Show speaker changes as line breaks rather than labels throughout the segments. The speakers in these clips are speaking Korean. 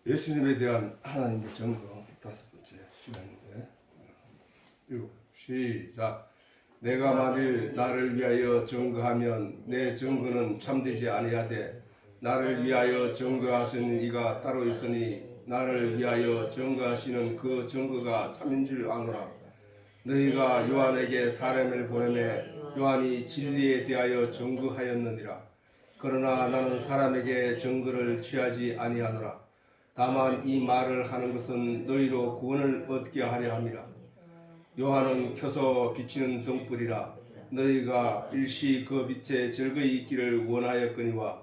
예수님에 대한 하나님의 증거 다섯 번째 시간인데, 시작. 내가 만일 나를 위하여 증거하면 내 증거는 참되지 아니하되 나를 위하여 증거하시는 이가 따로 있으니 나를 위하여 증거하시는 그 증거가 참인 줄 아노라. 너희가 요한에게 사람을 보내매 요한이 진리에 대하여 증거하였느니라. 그러나 나는 사람에게 증거를 취하지 아니하노라. 다만 이 말을 하는 것은 너희로 구원을 얻게 하려 함이라. 요한은 켜서 비치는 등불이라. 너희가 일시 그 빛에 즐거이 있기를 원하였거니와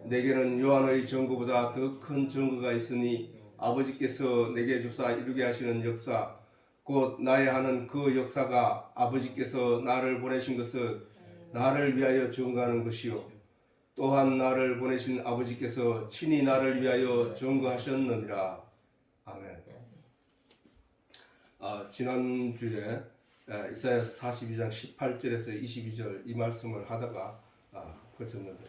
내게는 요한의 증거보다 더 큰 증거가 있으니 아버지께서 내게 주사 이루게 하시는 역사 곧 나의 하는 그 역사가 아버지께서 나를 보내신 것을 나를 위하여 증거하는 것이요 또한 나를 보내신 아버지께서 친히 나를 위하여 증거하셨느니라. 아멘. 지난주에 이사야서 42장 18절에서 22절 이 말씀을 하다가 그쳤는데,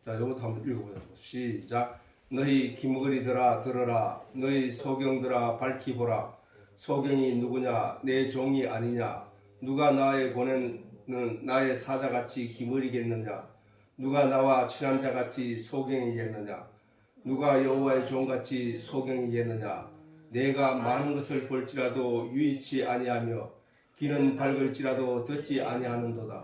자, 이것도 한번 읽어보자고. 시작. 너희 기머거리들아 들어라. 너희 소경들아 밝히 보라. 소경이 누구냐? 내 종이 아니냐? 누가 나의 보내는 나의 사자같이 기머리겠느냐? 누가 나와 친한 자같이 소경이겠느냐? 누가 여호와의 종같이 소경이겠느냐? 내가 많은 것을 볼지라도 유의치 아니하며 귀는 밝을지라도 듣지 아니하는도다.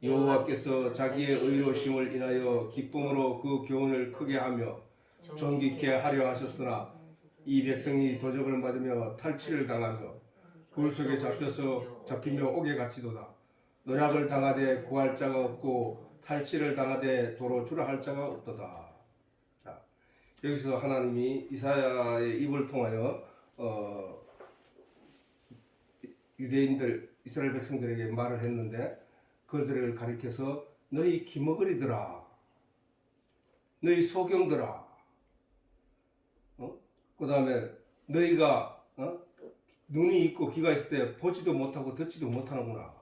여호와께서 자기의 의로심을 인하여 기쁨으로 그 교훈을 크게 하며 존귀케 하려 하셨으나 이 백성이 도적을 맞으며 탈취를 당하며 굴 속에 잡히며 옥에 갇히도다. 노략을 당하되 구할 자가 없고 탈취를 당하되 도로 주라 할 자가 없도다. 자, 여기서 하나님이 이사야의 입을 통하여 유대인들 이스라엘 백성들에게 말을 했는데, 그들을 가리켜서 너희 기머거리들아, 너희 소경들아, 그 다음에 너희가 눈이 있고 귀가 있을 때 보지도 못하고 듣지도 못하는구나.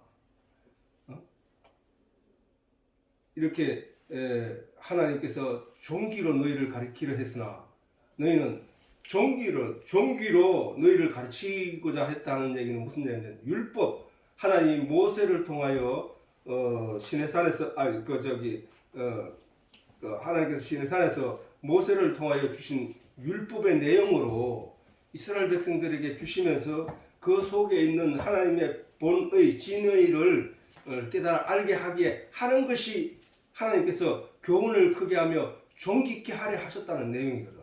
이렇게 하나님께서 종기로 너희를 가르치려 했으나 너희는 종기로 너희를 가르치고자 했다는 얘기는 무슨 얘기냐면, 율법, 하나님 모세를 통하여 시내산에서 하나님께서 시내산에서 모세를 통하여 주신 율법의 내용으로 이스라엘 백성들에게 주시면서 그 속에 있는 하나님의 본의 진의를 깨달아 알게 하게 하는 것이 하나님께서 교훈을 크게 하며 존귀케 하려 하셨다는 내용이거든.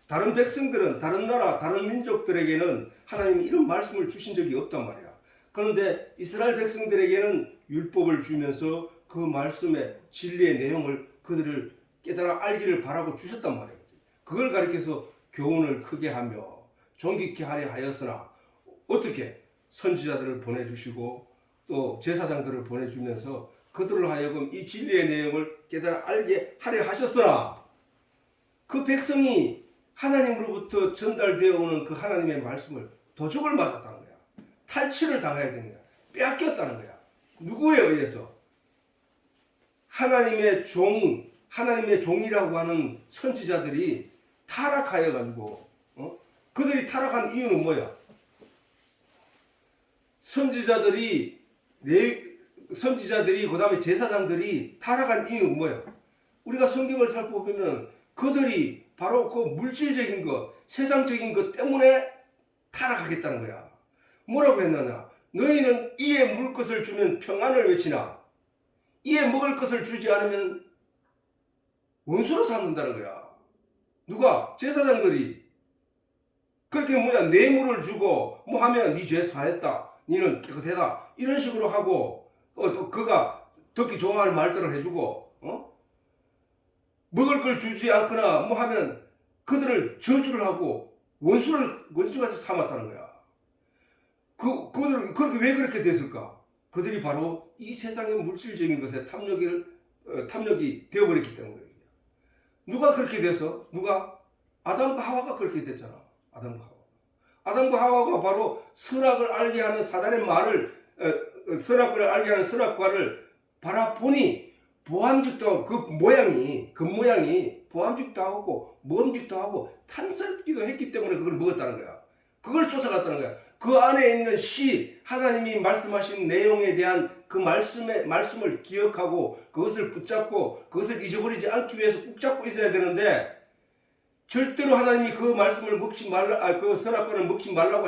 다른 백성들은, 다른 나라, 다른 민족들에게는 하나님이 이런 말씀을 주신 적이 없단 말이야. 그런데 이스라엘 백성들에게는 율법을 주면서 그 말씀의 진리의 내용을 그들을 깨달아 알기를 바라고 주셨단 말이야. 그걸 가리켜서 교훈을 크게 하며 존귀케 하려 하였으나, 어떻게? 선지자들을 보내주시고 또 제사장들을 보내주면서 그들로 하여금 이 진리의 내용을 깨달아 알게 하려 하셨으나, 그 백성이 하나님으로부터 전달되어 오는 그 하나님의 말씀을 도적을 맞았다는 거야. 탈취를 당해야 되는 거야. 빼앗겼다는 거야. 누구에 의해서? 하나님의 종이라고 하는 선지자들이 타락하여 가지고, 그들이 타락한 이유는 뭐야? 선지자들이 그 다음에 제사장들이 타락한 이유는 뭐야? 우리가 성경을 살펴보면 그들이 바로 그 물질적인 것, 세상적인 것 때문에 타락하겠다는 거야. 뭐라고 했느냐? 너희는 이에 물 것을 주면 평안을 외치나 이에 먹을 것을 주지 않으면 원수로 삼는다는 거야. 누가? 제사장들이. 그렇게 뇌물을 주고 하면 네 죄 사했다, 니는 깨끗하다, 이런 식으로 하고, 또 그가 듣기 좋아할 말들을 해주고, 먹을 걸 주지 않거나 하면 그들을 저주를 하고 원수가 삼았다는 거야. 그들은 왜 그렇게 됐을까? 그들이 바로 이 세상의 물질적인 것에 탐욕이 되어버렸기 때문에. 누가 그렇게 돼서? 누가? 아담과 하와가 그렇게 됐잖아. 아담과 하와가 바로 선악을 알게 하는 사단의 말을, 선악과를 알게 하는 선악과를 바라보니 보암직도 하고 그 모양이 보암직도 하고 모음직도 하고 탐스럽기도 했기 때문에 그걸 먹었다는 거야. 그걸 쫓아갔다는 거야. 그 안에 있는 하나님이 말씀하신 내용에 대한 그 말씀을 기억하고 그것을 붙잡고 그것을 잊어버리지 않기 위해서 꼭 잡고 있어야 되는데, 절대로 하나님이 그 말씀을 먹지 말라, 그 선악과를 먹지 말라고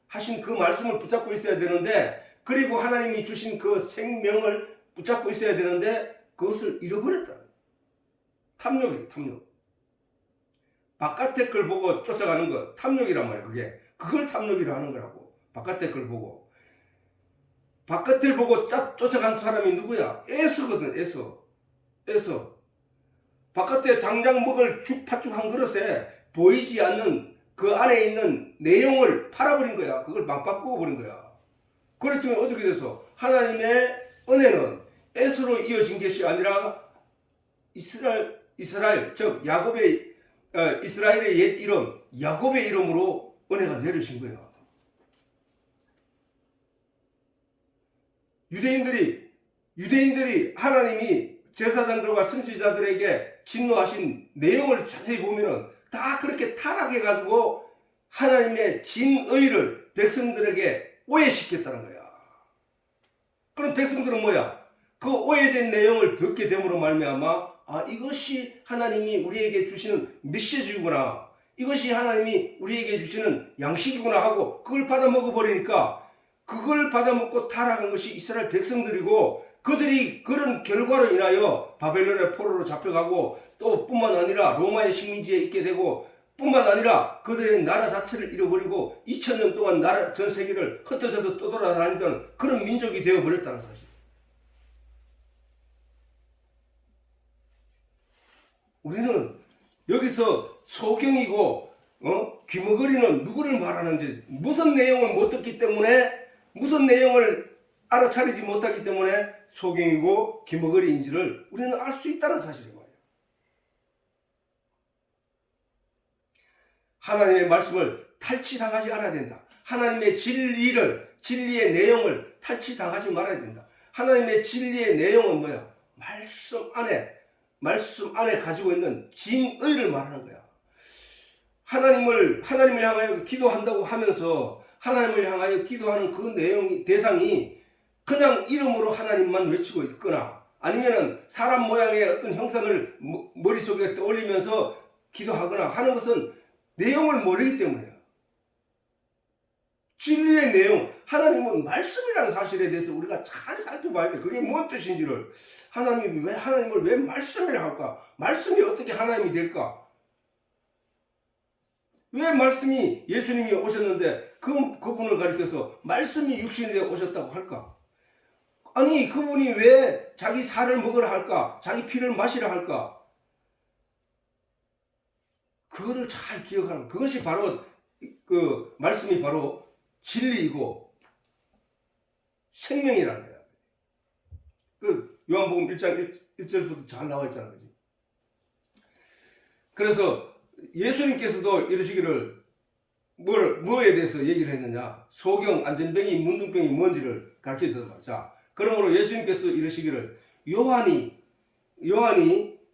하신 그 말씀을 붙잡고 있어야 되는데, 그리고 하나님이 주신 그 생명을 붙잡고 있어야 되는데 그것을 잃어버렸다. 탐욕이에요, 탐욕. 바깥의 걸 보고 쫓아가는 거 탐욕이란 말이야. 그걸 탐욕이라 하는 거라고. 바깥의 걸 보고. 바깥을 보고 쫓아간 사람이 누구야? 에서거든. 에서. 바깥에 장작 먹을 팥죽 한 그릇에 보이지 않는 그 안에 있는 내용을 팔아버린 거야. 그걸 막 바꾸어 버린 거야. 그랬더니 어떻게 돼서 하나님의 은혜는 에서로 이어진 것이 아니라 이스라엘 즉 야곱의 이스라엘의 옛 이름 야곱의 이름으로 은혜가 내려진 거야. 유대인들이 하나님이 제사장들과 선지자들에게 진노하신 내용을 자세히 보면은 다 그렇게 타락해가지고 하나님의 진의를 백성들에게 오해시켰다는 거야. 그럼 백성들은 뭐야? 그 오해된 내용을 듣게 됨으로 말미암아 이것이 하나님이 우리에게 주시는 메시지구나, 이것이 하나님이 우리에게 주시는 양식이구나 하고 그걸 받아 먹어버리니까, 그걸 받아 먹고 타락한 것이 이스라엘 백성들이고, 그들이 그런 결과로 인하여 바벨론의 포로로 잡혀가고 또 뿐만 아니라 로마의 식민지에 있게 되고, 뿐만 아니라 그들의 나라 자체를 잃어버리고 2000년 동안 나라 전 세계를 흩어져서 떠돌아다니던 그런 민족이 되어버렸다는 사실. 우리는 여기서 소경이고 귀머거리는 누구를 말하는지, 무슨 내용을 못 듣기 때문에, 무슨 내용을 알아차리지 못하기 때문에 소경이고 귀머거리인지를 우리는 알 수 있다는 사실이에요. 하나님의 말씀을 탈취당하지 않아야 된다. 하나님의 진리의 내용을 탈취당하지 말아야 된다. 하나님의 진리의 내용은 뭐야? 말씀 안에 가지고 있는 진의를 말하는 거야. 하나님을 향하여 기도한다고 하면서 하나님을 향하여 기도하는 그 대상이 그냥 이름으로 하나님만 외치고 있거나, 아니면은 사람 모양의 어떤 형상을 머릿속에 떠올리면서 기도하거나 하는 것은 내용을 모르기 때문이에요. 진리의 내용, 하나님은 말씀이라는 사실에 대해서 우리가 잘 살펴봐야 돼. 그게 뭔 뜻인지를. 하나님을 왜 말씀이라 할까? 말씀이 어떻게 하나님이 될까? 왜 말씀이, 예수님이 오셨는데 그분을 가리켜서 말씀이 육신이 되어 오셨다고 할까? 아니, 그분이 왜 자기 살을 먹으라 할까? 자기 피를 마시라 할까? 그거를 잘 기억하는, 그것이 바로 그 말씀이 바로 진리이고 생명이라는 거야. 그 요한복음 1장 1절부터 잘 나와 있잖아, 그지? 그래서 예수님께서도 이러시기를 뭐에 대해서 얘기를 했느냐? 소경, 안전병이, 문둥병이 뭔지를 가르쳐 줬단. 자, 그러므로 예수님께서 이러시기를, 요한이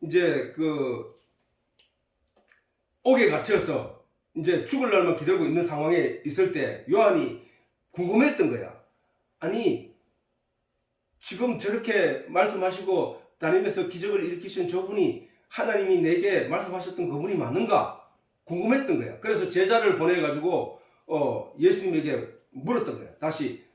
이제 그 옥에 갇혀서 이제 죽을 날만 기다리고 있는 상황에 있을 때 요한이 궁금했던 거야. 아니, 지금 저렇게 말씀하시고 다니면서 기적을 일으키신 저분이 하나님이 내게 말씀하셨던 그분이 맞는가? 궁금했던 거야. 그래서 제자를 보내가지고 예수님에게 물었던 거야. 다시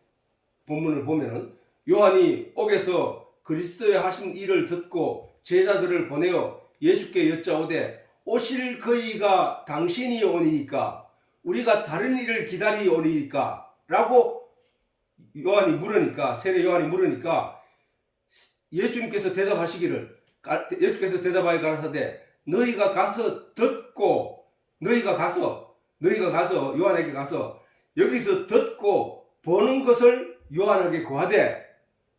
본문을 보면은 요한이 옥에서 그리스도의 하신 일을 듣고 제자들을 보내어 예수께 여짜오되 오실 그이가 당신이 오니까 우리가 다른 일을 기다리오니까 라고 세례 요한이 물으니까 예수께서 대답하여 가라사대 너희가 가서 요한에게 가서 여기서 듣고 보는 것을 요한에게 구하되,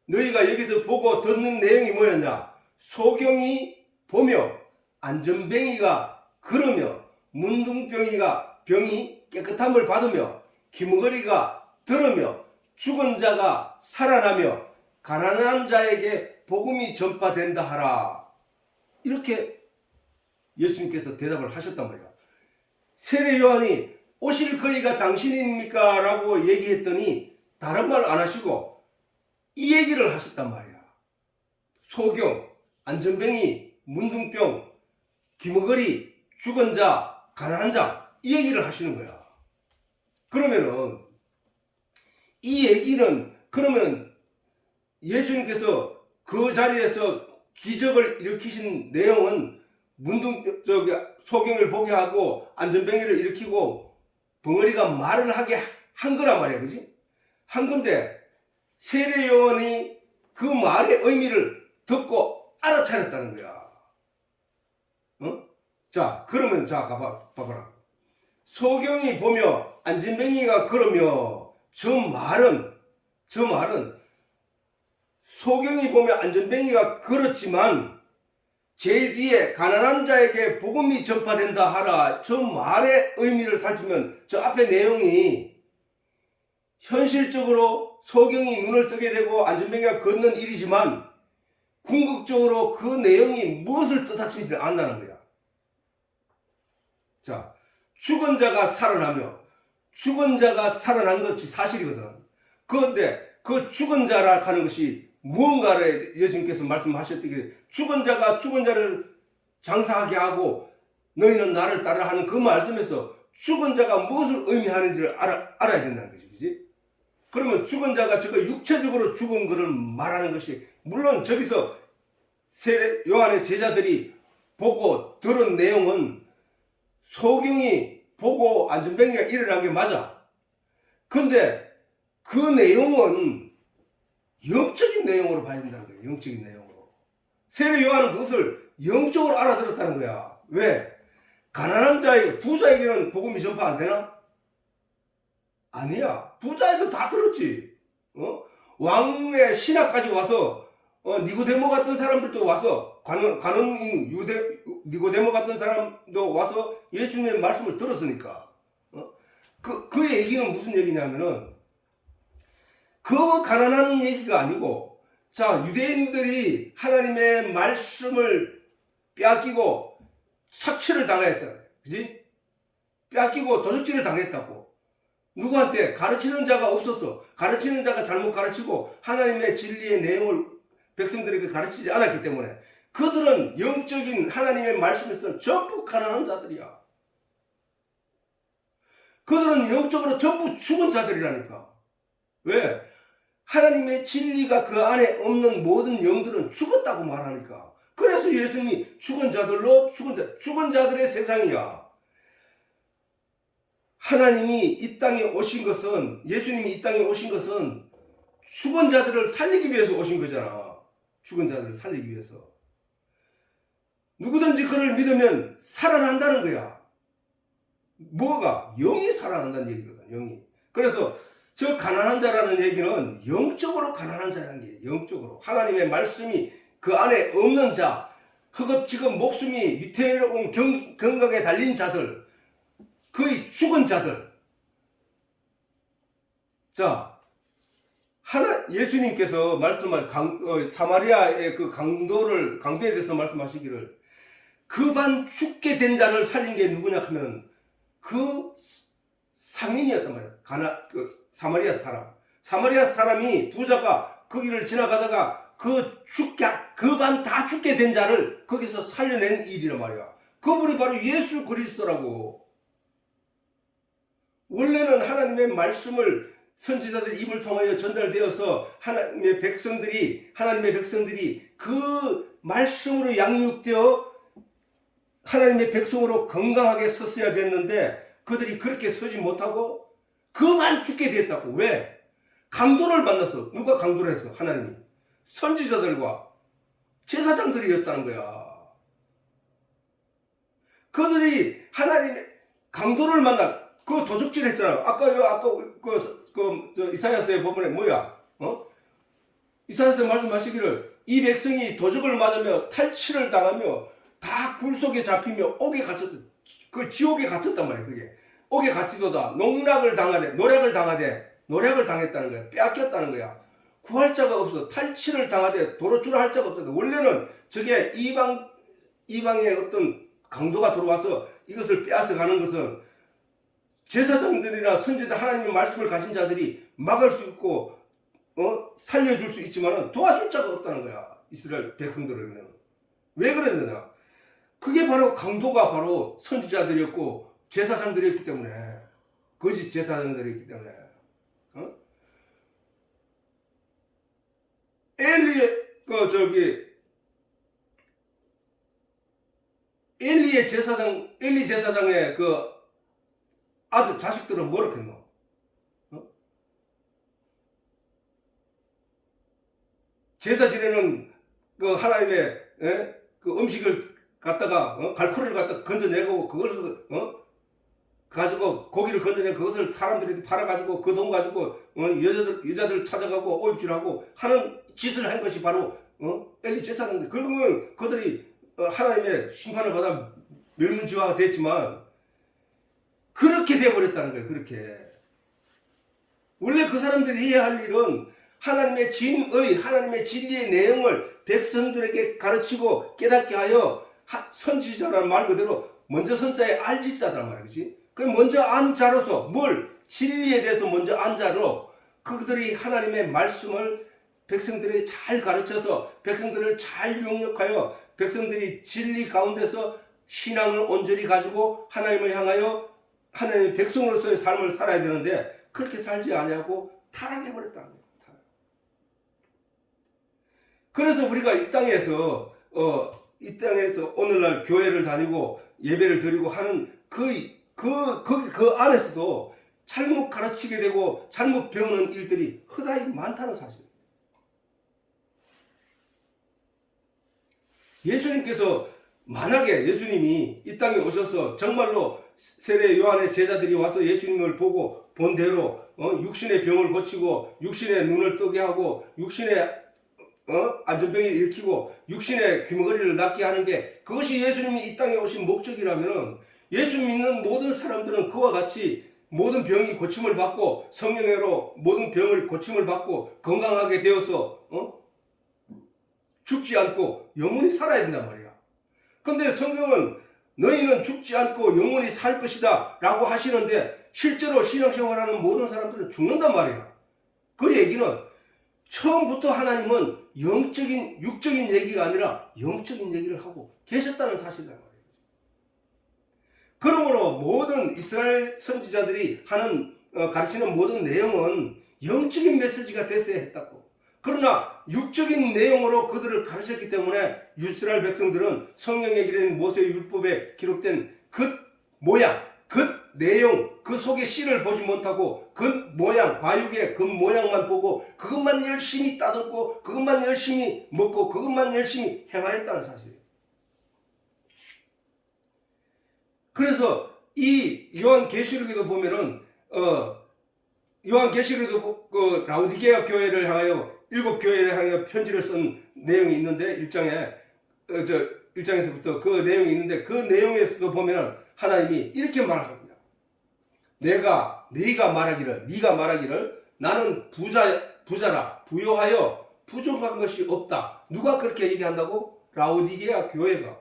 너희가 여기서 보고 듣는 내용이 뭐였냐? 소경이 보며 안전병이가 걸으며 문둥병이가 병이 깨끗함을 받으며 귀머거리가 들으며 죽은 자가 살아나며 가난한 자에게 복음이 전파된다 하라. 이렇게 예수님께서 대답을 하셨단 말이야. 세례 요한이 오실 그이가 당신입니까? 라고 얘기했더니 다른 말 안 하시고 이 얘기를 하셨단 말이야. 소경, 안전뱅이, 문둥병, 기머거리, 죽은 자, 가난한 자, 이 얘기를 하시는 거야. 그러면은 이 얘기는 그러면 예수님께서 그 자리에서 기적을 일으키신 내용은 소경을 보게 하고 안전뱅이를 일으키고 벙어리가 말을 하게 한 거란 말이야. 그지? 한 건데 세례 요한이 그 말의 의미를 듣고 알아차렸다는 거야. 자, 그러면 자, 봐봐라. 소경이 보며 안전뱅이가 그러며 저 말은 소경이 보며 안전뱅이가 그렇지만 제일 뒤에 가난한 자에게 복음이 전파된다 하라. 저 말의 의미를 살피면 저 앞에 내용이 현실적으로 소경이 눈을 뜨게 되고 안전뱅이가 걷는 일이지만 궁극적으로 그 내용이 무엇을 뜻하는지 안다는 거야. 자, 죽은 자가 살아나며 죽은 자가 살아난 것이 사실이거든. 그런데 그 죽은 자라 하는 것이 무언가를 예수님께서 말씀하셨듯이 죽은 자가 죽은 자를 장사하게 하고 너희는 나를 따라 하는 그 말씀에서 죽은 자가 무엇을 의미하는지를 알아야 된다는 거지. 그지? 그러면 죽은 자가 저거 육체적으로 죽은 것을 말하는 것이 물론 저기서 세례 요한의 제자들이 보고 들은 내용은 소경이 보고 안전뱅이가 일어난 게 맞아. 근데 그 내용은 영적인 내용으로 봐야 된다는 거예요. 영적인 내용으로. 세례 요한은 그것을 영적으로 알아들었다는 거야. 왜? 가난한 자에게, 부자에게는 복음이 전파 안 되나? 아니야. 부자에도 다 들었지. 왕의 신하까지 와서 니고데모 같은 사람들도 와서 관원인 니고데모 같은 사람도 와서 예수님의 말씀을 들었으니까. 그 얘기는 무슨 얘기냐면은 그 가난한 얘기가 아니고, 자, 유대인들이 하나님의 말씀을 빼앗기고 착취를 당했다. 그지? 빼앗기고 도적질을 당했다고. 누구한테? 가르치는 자가 없었어. 가르치는 자가 잘못 가르치고 하나님의 진리의 내용을 백성들에게 가르치지 않았기 때문에 그들은 영적인 하나님의 말씀에서 전부 가난한 자들이야. 그들은 영적으로 전부 죽은 자들이라니까. 왜? 하나님의 진리가 그 안에 없는 모든 영들은 죽었다고 말하니까. 그래서 예수님이 죽은 자들의 세상이야. 하나님이 이 땅에 오신 것은, 예수님이 이 땅에 오신 것은 죽은 자들을 살리기 위해서 오신 거잖아. 죽은 자들을 살리기 위해서. 누구든지 그를 믿으면 살아난다는 거야. 뭐가? 영이 살아난다는 얘기거든. 영이. 그래서 저 가난한 자라는 얘기는 영적으로 가난한 자라는 게 영적으로 하나님의 말씀이 그 안에 없는 자, 허겁지겁 목숨이 위태로운 경각에 달린 자들, 거의 죽은 자들. 자, 예수님께서 말씀한 사마리아의 그 강도에 대해서 말씀하시기를 그 반 죽게 된 자를 살린 게 누구냐 하면 그 상인이었단 말이야. 사마리아 사람이 부자가 거기를 지나가다가 그 반 다 죽게 된 자를 거기서 살려낸 일이란 말이야. 그분이 바로 예수 그리스도라고. 원래는 하나님의 말씀을 선지자들 입을 통하여 전달되어서 하나님의 백성들이 그 말씀으로 양육되어 하나님의 백성으로 건강하게 섰어야 됐는데 그들이 그렇게 서지 못하고 그만 죽게 됐다고. 왜? 강도를 만났어. 누가 강도를 했어? 하나님이. 선지자들과 제사장들이었다는 거야. 그들이 하나님의 강도를 만나 그 도적질 했잖아. 아까 이사야서의 법문에 뭐야? 이사야서 말씀하시기를 이 백성이 도적을 맞으며 탈취를 당하며 다 굴속에 잡히며 옥에 갇혔다. 그 지옥에 갇혔단 말이야. 그게 옥에 갇히도다. 농락을 당했다는 거야. 빼앗겼다는 거야. 구할 자가 없어. 탈취를 당하되 도로주라 할 자가 없어. 원래는 저게 이방의 어떤 강도가 들어와서 이것을 빼앗아 가는 것은 제사장들이나 선지자 하나님의 말씀을 가진 자들이 막을 수 있고 살려줄 수 있지만 도와줄 자가 없다는 거야. 이스라엘 백성들에게는. 왜 그랬느냐? 그게 바로 강도가 바로 선지자들이었고 제사장들이었기 때문에, 거짓 제사장들이었기 때문에. 엘리 제사장의 그 아들 자식들은 뭐라 했노? 제사 지내는 그 하나님의 그 음식을 갖다가 갈코리를 갖다가 건져내고 그것을 가지고 고기를 건져내 그것을 사람들이 팔아가지고 그 돈 가지고 여자들 찾아가고 오입질하고 하는 짓을 한 것이 바로 엘리 제사장들. 그러면 그들이 하나님의 심판을 받아 멸문지화가 됐지만 그렇게 되어버렸다는 거예요. 그렇게. 원래 그 사람들이 해야 할 일은 하나님의 하나님의 진리의 내용을 백성들에게 가르치고 깨닫게 하여 선지자라는 말 그대로 먼저 선자에 알지자란 말이지. 그럼 먼저 안 자로서 뭘? 진리에 대해서 먼저 안 자로 그들이 하나님의 말씀을 백성들에게 잘 가르쳐서 백성들을 잘 용력하여 백성들이 진리 가운데서 신앙을 온전히 가지고 하나님을 향하여 하나님의 백성으로서의 삶을 살아야 되는데 그렇게 살지 아니하고 타락해버렸다는 거예요. 그래서 우리가 이 땅에서 오늘날 교회를 다니고 예배를 드리고 하는 그 안에서도 잘못 가르치게 되고 잘못 배우는 일들이 허다히 많다는 사실이에요. 예수님께서 만약에 예수님이 이 땅에 오셔서 정말로 세례 요한의 제자들이 와서 예수님을 보고 본 대로 육신의 병을 고치고 육신의 눈을 뜨게 하고 육신의 안전병을 일으키고 육신의 귀머거리를 낫게 하는 게 그것이 예수님이 이 땅에 오신 목적이라면 예수 믿는 모든 사람들은 그와 같이 모든 병이 고침을 받고 성령으로 모든 병을 고침을 받고 건강하게 되어서 죽지 않고 영원히 살아야 된단 말이야. 근데 성경은 너희는 죽지 않고 영원히 살 것이다 라고 하시는데 실제로 신앙생활하는 모든 사람들은 죽는단 말이야. 그 얘기는 처음부터 하나님은 육적인 얘기가 아니라 영적인 얘기를 하고 계셨다는 사실이란 말이에요. 그러므로 모든 이스라엘 선지자들이 가르치는 모든 내용은 영적인 메시지가 됐어야 했다고. 그러나 육적인 내용으로 그들을 가르쳤기 때문에 이스라엘 백성들은 성경에 기록된 모세의 율법에 기록된 그 모양, 그 내용, 그 속의 씨를 보지 못하고 그 모양, 과육의 그 모양만 보고 그것만 열심히 따듬고 그것만 열심히 먹고 그것만 열심히 행하였다는 사실이에요. 그래서 이 요한계시록에도 보면은 요한계시록에도 그 라오디게아 교회를 향하여 7교회를 향하여 편지를 쓴 내용이 있는데 1장에서부터 그 내용이 있는데 그 내용에서도 보면 하나님이 이렇게 말합니다. 네가 말하기를 나는 부자라 부요하여 부족한 것이 없다. 누가 그렇게 얘기한다고? 라오디게아 교회가.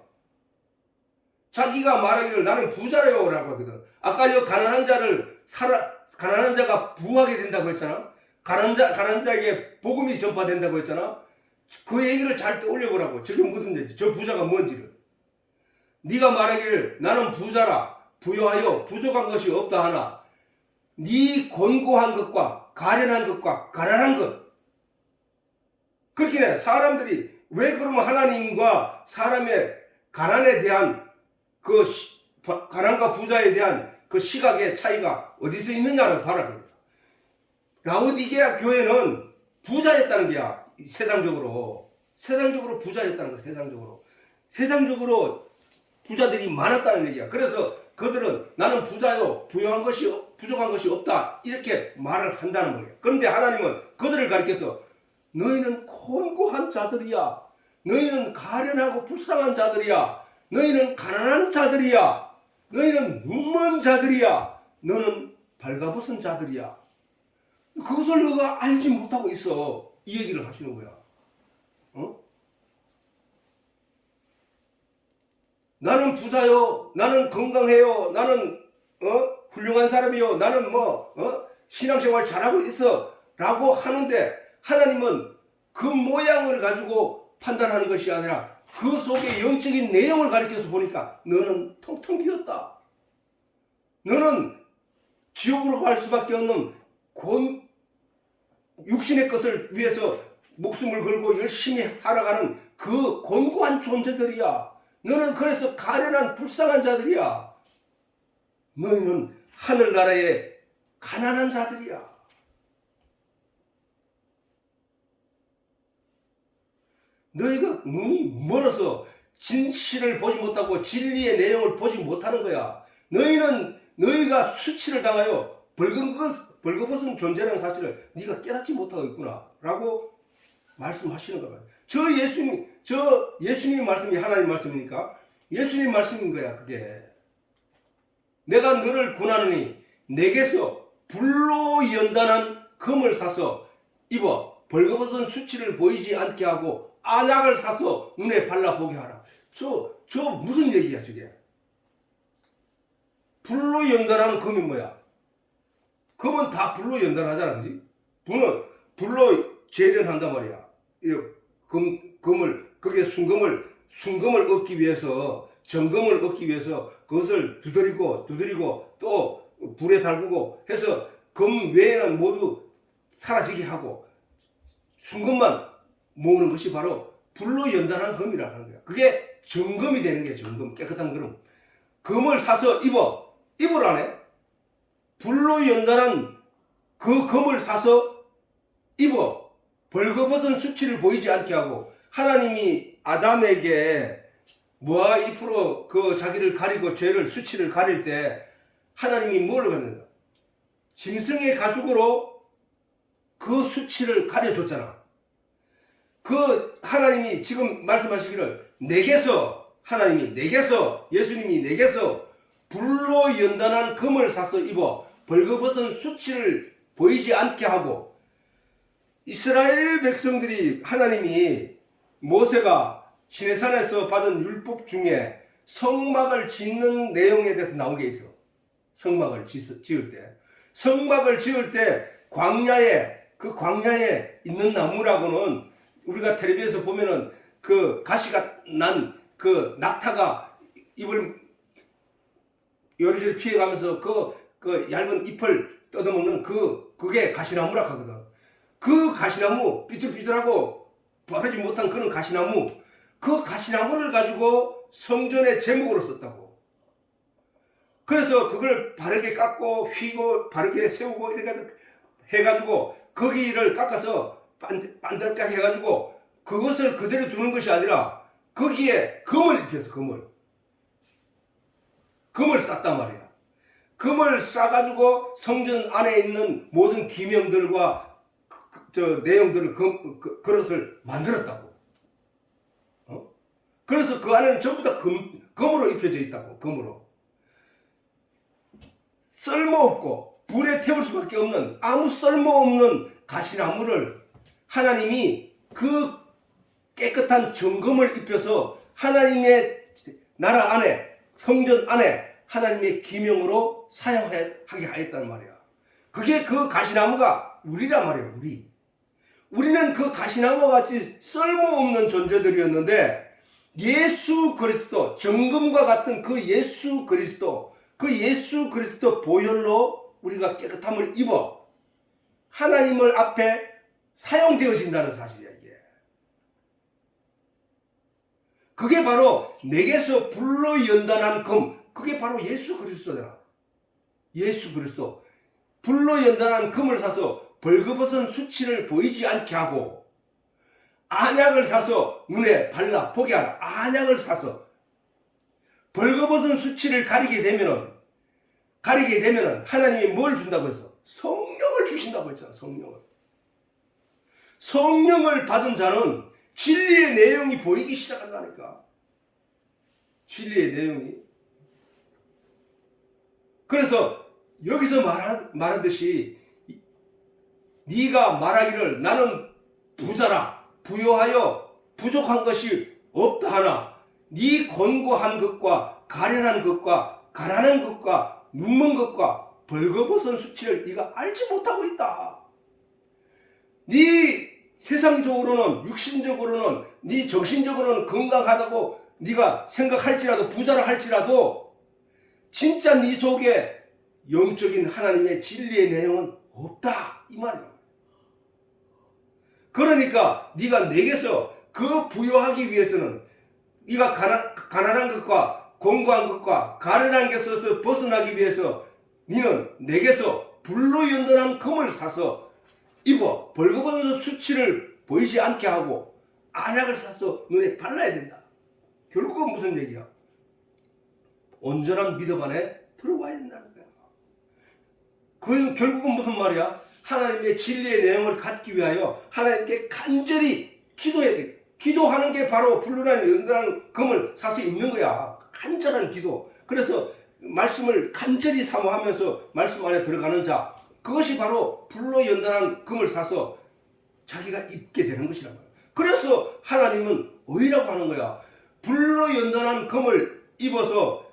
자기가 말하기를 나는 부자래요 라고 하거든. 아까 이 가난한 자가 부하게 된다고 했잖아. 가난한 자에게 복음이 전파된다고 했잖아. 그 얘기를 잘 떠올려보라고. 저게 무슨 얘기지? 저 부자가 뭔지를. 네가 말하기를 나는 부자라 부요하여 부족한 것이 없다 하나 네 곤고한 것과 가련한 것과 가난한 것. 그렇긴 해. 사람들이 왜 그러면 하나님과 사람의 가난에 대한 가난과 부자에 대한 그 시각의 차이가 어디서 있느냐를 봐라. 라오디게아 교회는 부자였다는 게야. 세상적으로 부자였다는 거야. 세상적으로 부자들이 많았다는 얘기야. 그래서 그들은 나는 부자요 부족한 것이 없다 이렇게 말을 한다는 거예요. 그런데 하나님은 그들을 가리켜서 너희는 곤고한 자들이야. 너희는 가련하고 불쌍한 자들이야. 너희는 가난한 자들이야. 너희는 눈먼 자들이야. 너는 발가벗은 자들이야. 그것을 너가 알지 못하고 있어. 이 얘기를 하시는 거야. 어? 나는 부자요. 나는 건강해요. 나는 훌륭한 사람이요. 나는 신앙생활 잘하고 있어. 라고 하는데 하나님은 그 모양을 가지고 판단하는 것이 아니라 그 속에 영적인 내용을 가리켜서 보니까 너는 텅텅 비었다. 너는 지옥으로 갈 수밖에 없는 육신의 것을 위해서 목숨을 걸고 열심히 살아가는 그 곤고한 존재들이야. 너는 그래서 가련한 불쌍한 자들이야. 너희는 하늘나라의 가난한 자들이야. 너희가 눈이 멀어서 진실을 보지 못하고 진리의 내용을 보지 못하는 거야. 너희가 수치를 당하여 벌거벗은 존재라는 사실을 네가 깨닫지 못하고 있구나 라고 말씀하시는 거야. 저 예수님 말씀이 하나님 말씀이니까 예수님 말씀인 거야. 그게 내가 너를 권하노니 내게서 불로 연단한 금을 사서 입어 벌거벗은 수치를 보이지 않게 하고 안약을 사서 눈에 발라보게 하라. 저 무슨 얘기야 저게. 불로 연단하는 금이 뭐야? 금은 다 불로 연단하잖아. 그지? 불로 재련한단 말이야. 그게 순금을 얻기 위해서, 정금을 얻기 위해서 그것을 두드리고 또 불에 달구고 해서 금 외에는 모두 사라지게 하고 순금만 모으는 것이 바로 불로 연단한 금이라고 하는 거야. 그게 정금이 되는 거야. 정금, 깨끗한 금을 사서 입으라네. 불로 연단한 그 금을 사서 입어 벌거벗은 수치를 보이지 않게 하고. 하나님이 아담에게 모아 2% 자기를 가리고 수치를 가릴 때 하나님이 뭘 했는가? 짐승의 가죽으로 그 수치를 가려줬잖아. 하나님이 지금 말씀하시기를 예수님이 내게서 불로 연단한 금을 사서 입어 벌거벗은 수치를 보이지 않게 하고. 이스라엘 백성들이 하나님이 모세가 시내산에서 받은 율법 중에 성막을 짓는 내용에 대해서 나온 게 있어. 성막을 지을 때 광야에 있는 나무라고는 우리가 텔레비에서 보면은 그 가시가 난 그 낙타가 입을 요리조리 피해가면서 그 얇은 잎을 뜯어먹는 그게 가시나무라 하거든. 그 가시나무 삐뚤삐뚤하고 바르지 못한 그런 가시나무, 그 가시나무를 가지고 성전의 제목으로 썼다고. 그래서 그걸 바르게 깎고 휘고 바르게 세우고 이렇게 해가지고 거기를 깎아서 반듯하게 해가지고 그것을 그대로 두는 것이 아니라 거기에 금을 입혀서 금을 쌌단 말이야. 금을 싸가지고 성전 안에 있는 모든 기명들과 내용들을 그릇을 만들었다고. 그래서 그 안에는 전부 다 금으로 입혀져 있다고. 금으로. 쓸모없고 불에 태울 수밖에 없는 아무 쓸모없는 가시나무를 하나님이 그 깨끗한 정금을 입혀서 하나님의 나라 안에, 성전 안에 하나님의 기명으로 사용하게 하였단 말이야. 그게 그 가시나무가 우리란 말이야. 우리는 그 가시나무와 같이 쓸모없는 존재들이었는데 예수 그리스도, 정금과 같은 그 예수 그리스도 보혈로 우리가 깨끗함을 입어 하나님을 앞에 사용되어진다는 사실이야. 이게 그게 바로 내게서 불로 연단한 금, 그게 바로 예수 그리스도잖아. 예수 그리스도. 불로 연단한 금을 사서 벌거벗은 수치를 보이지 않게 하고 안약을 사서 눈에 발라 보게 하라. 안약을 사서 벌거벗은 수치를 가리게 되면은 하나님이 뭘 준다고 해서 성령을 주신다고 했잖아. 성령을 받은 자는 진리의 내용이 보이기 시작한다니까. 진리의 내용이. 그래서 여기서 말하듯이 네가 말하기를 나는 부자라 부요하여 부족한 것이 없다 하나 네 곤고한 것과 가련한 것과 가난한 것과 눈먼 것과 벌거벗은 수치를 네가 알지 못하고 있다. 네 세상적으로는 육신적으로는 네 정신적으로는 건강하다고 네가 생각할지라도 부자라 할지라도 진짜 네 속에 영적인 하나님의 진리의 내용은 없다 이 말이야. 그러니까 네가 내게서 그 부여하기 위해서는 네가 가난한 것과 공고한 것과 가련한 것에서 벗어나기 위해서 너는 내게서 불로 연단한 금을 사서 입어 벌거벗은 수치를 보이지 않게 하고 안약을 사서 눈에 발라야 된다. 결국은 무슨 얘기야? 온전한 믿음 안에 들어와야 된다는 거야. 그 결국은 무슨 말이야? 하나님의 진리의 내용을 갖기 위하여 하나님께 간절히 기도해야 돼. 기도하는 게 바로 불로난 연단한 금을 사서 입는 거야. 간절한 기도. 그래서 말씀을 간절히 사모하면서 말씀 안에 들어가는 자, 그것이 바로 불로 연단한 금을 사서 자기가 입게 되는 것이란 말이야. 그래서 하나님은 의라고 하는 거야. 불로 연단한 금을 입어서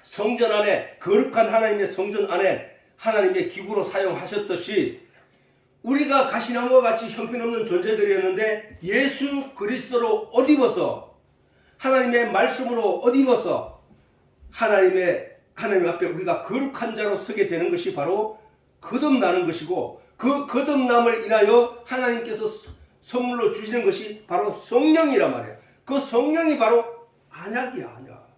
성전 안에 거룩한 하나님의 성전 안에 하나님의 기구로 사용하셨듯이 우리가 가시나무와 같이 형편없는 존재들이었는데 예수 그리스도로 옷 입어서 하나님의 말씀으로 옷 입어서 하나님 앞에 우리가 거룩한 자로 서게 되는 것이 바로 거듭나는 것이고 그 거듭남을 인하여 하나님께서 선물로 주시는 것이 바로 성령이란 말이에요. 그 성령이 바로 안약이야, 안약.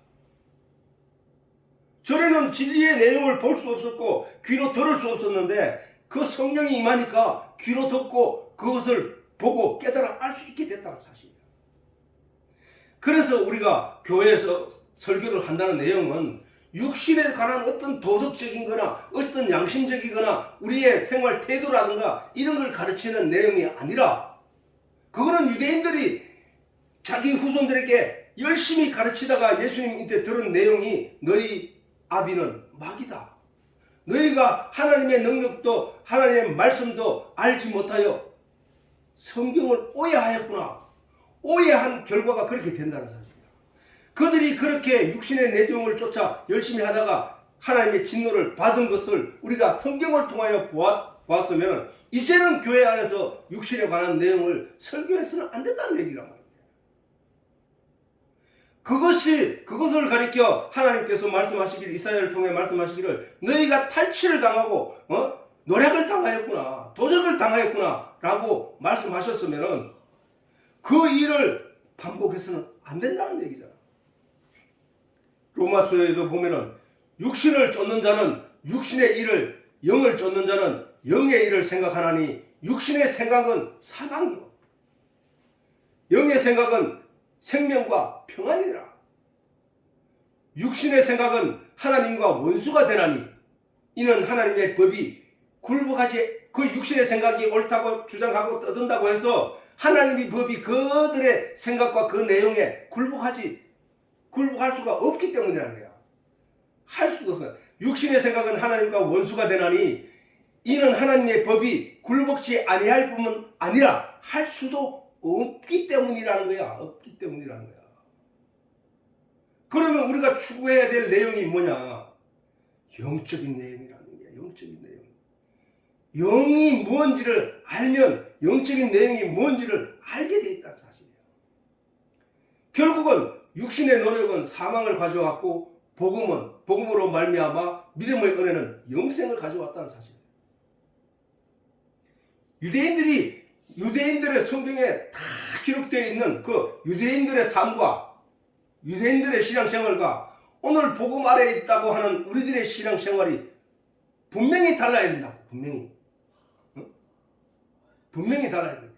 전에는 진리의 내용을 볼 수 없었고 귀로 들을 수 없었는데 그 성령이 임하니까 귀로 듣고 그것을 보고 깨달아 알 수 있게 됐다는 사실이에요. 그래서 우리가 교회에서 설교를 한다는 내용은 육신에 관한 어떤 도덕적인 거나 어떤 양심적이거나 우리의 생활 태도라든가 이런 걸 가르치는 내용이 아니라 그거는 유대인들이 자기 후손들에게 열심히 가르치다가 예수님한테 들은 내용이 너희 아비는 마귀다. 너희가 하나님의 능력도 하나님의 말씀도 알지 못하여 성경을 오해하였구나. 오해한 결과가 그렇게 된다는 사실이야. 그들이 그렇게 육신의 내용을 쫓아 열심히 하다가 하나님의 진노를 받은 것을 우리가 성경을 통하여 보았으면 이제는 교회 안에서 육신에 관한 내용을 설교해서는 안 된다는 얘기란 말이에요. 그것을 가리켜 하나님께서 말씀하시기를 이사야를 통해 말씀하시기를 너희가 탈취를 당하고 노략을 당하였구나 도적을 당하였구나 라고 말씀하셨으면 그 일을 반복해서는 안 된다는 얘기잖아. 로마서에도 보면은 육신을 쫓는 자는 육신의 일을 영을 쫓는 자는 영의 일을 생각하나니 육신의 생각은 사망이요 영의 생각은 생명과 평안이라. 육신의 생각은 하나님과 원수가 되나니 이는 하나님의 법이 굴복하지 그 육신의 생각이 옳다고 주장하고 떠든다고 해서 하나님의 법이 그들의 생각과 그 내용에 굴복할 수가 없기 때문이라는 거야. 할 수도 없어요. 육신의 생각은 하나님과 원수가 되나니 이는 하나님의 법이 굴복지 아니할 뿐만 아니라 할 수도 없기 때문이라는 거야. 없기 때문이라는 거야. 그러면 우리가 추구해야 될 내용이 뭐냐? 영적인 내용이라는 거야. 영적인 내용. 영이 뭔지를 알면 영적인 내용이 뭔지를 알게 돼 있다는 사실이에요. 결국은 육신의 노력은 사망을 가져왔고 복음으로 말미암아 믿음의 은혜는 영생을 가져왔다는 사실이에요. 유대인들의 성경에 다 기록되어 있는 그 유대인들의 삶과 유대인들의 신앙생활과 오늘 복음 아래에 있다고 하는 우리들의 신앙생활이 분명히 달라야 된다고. 분명히 달라야 된다.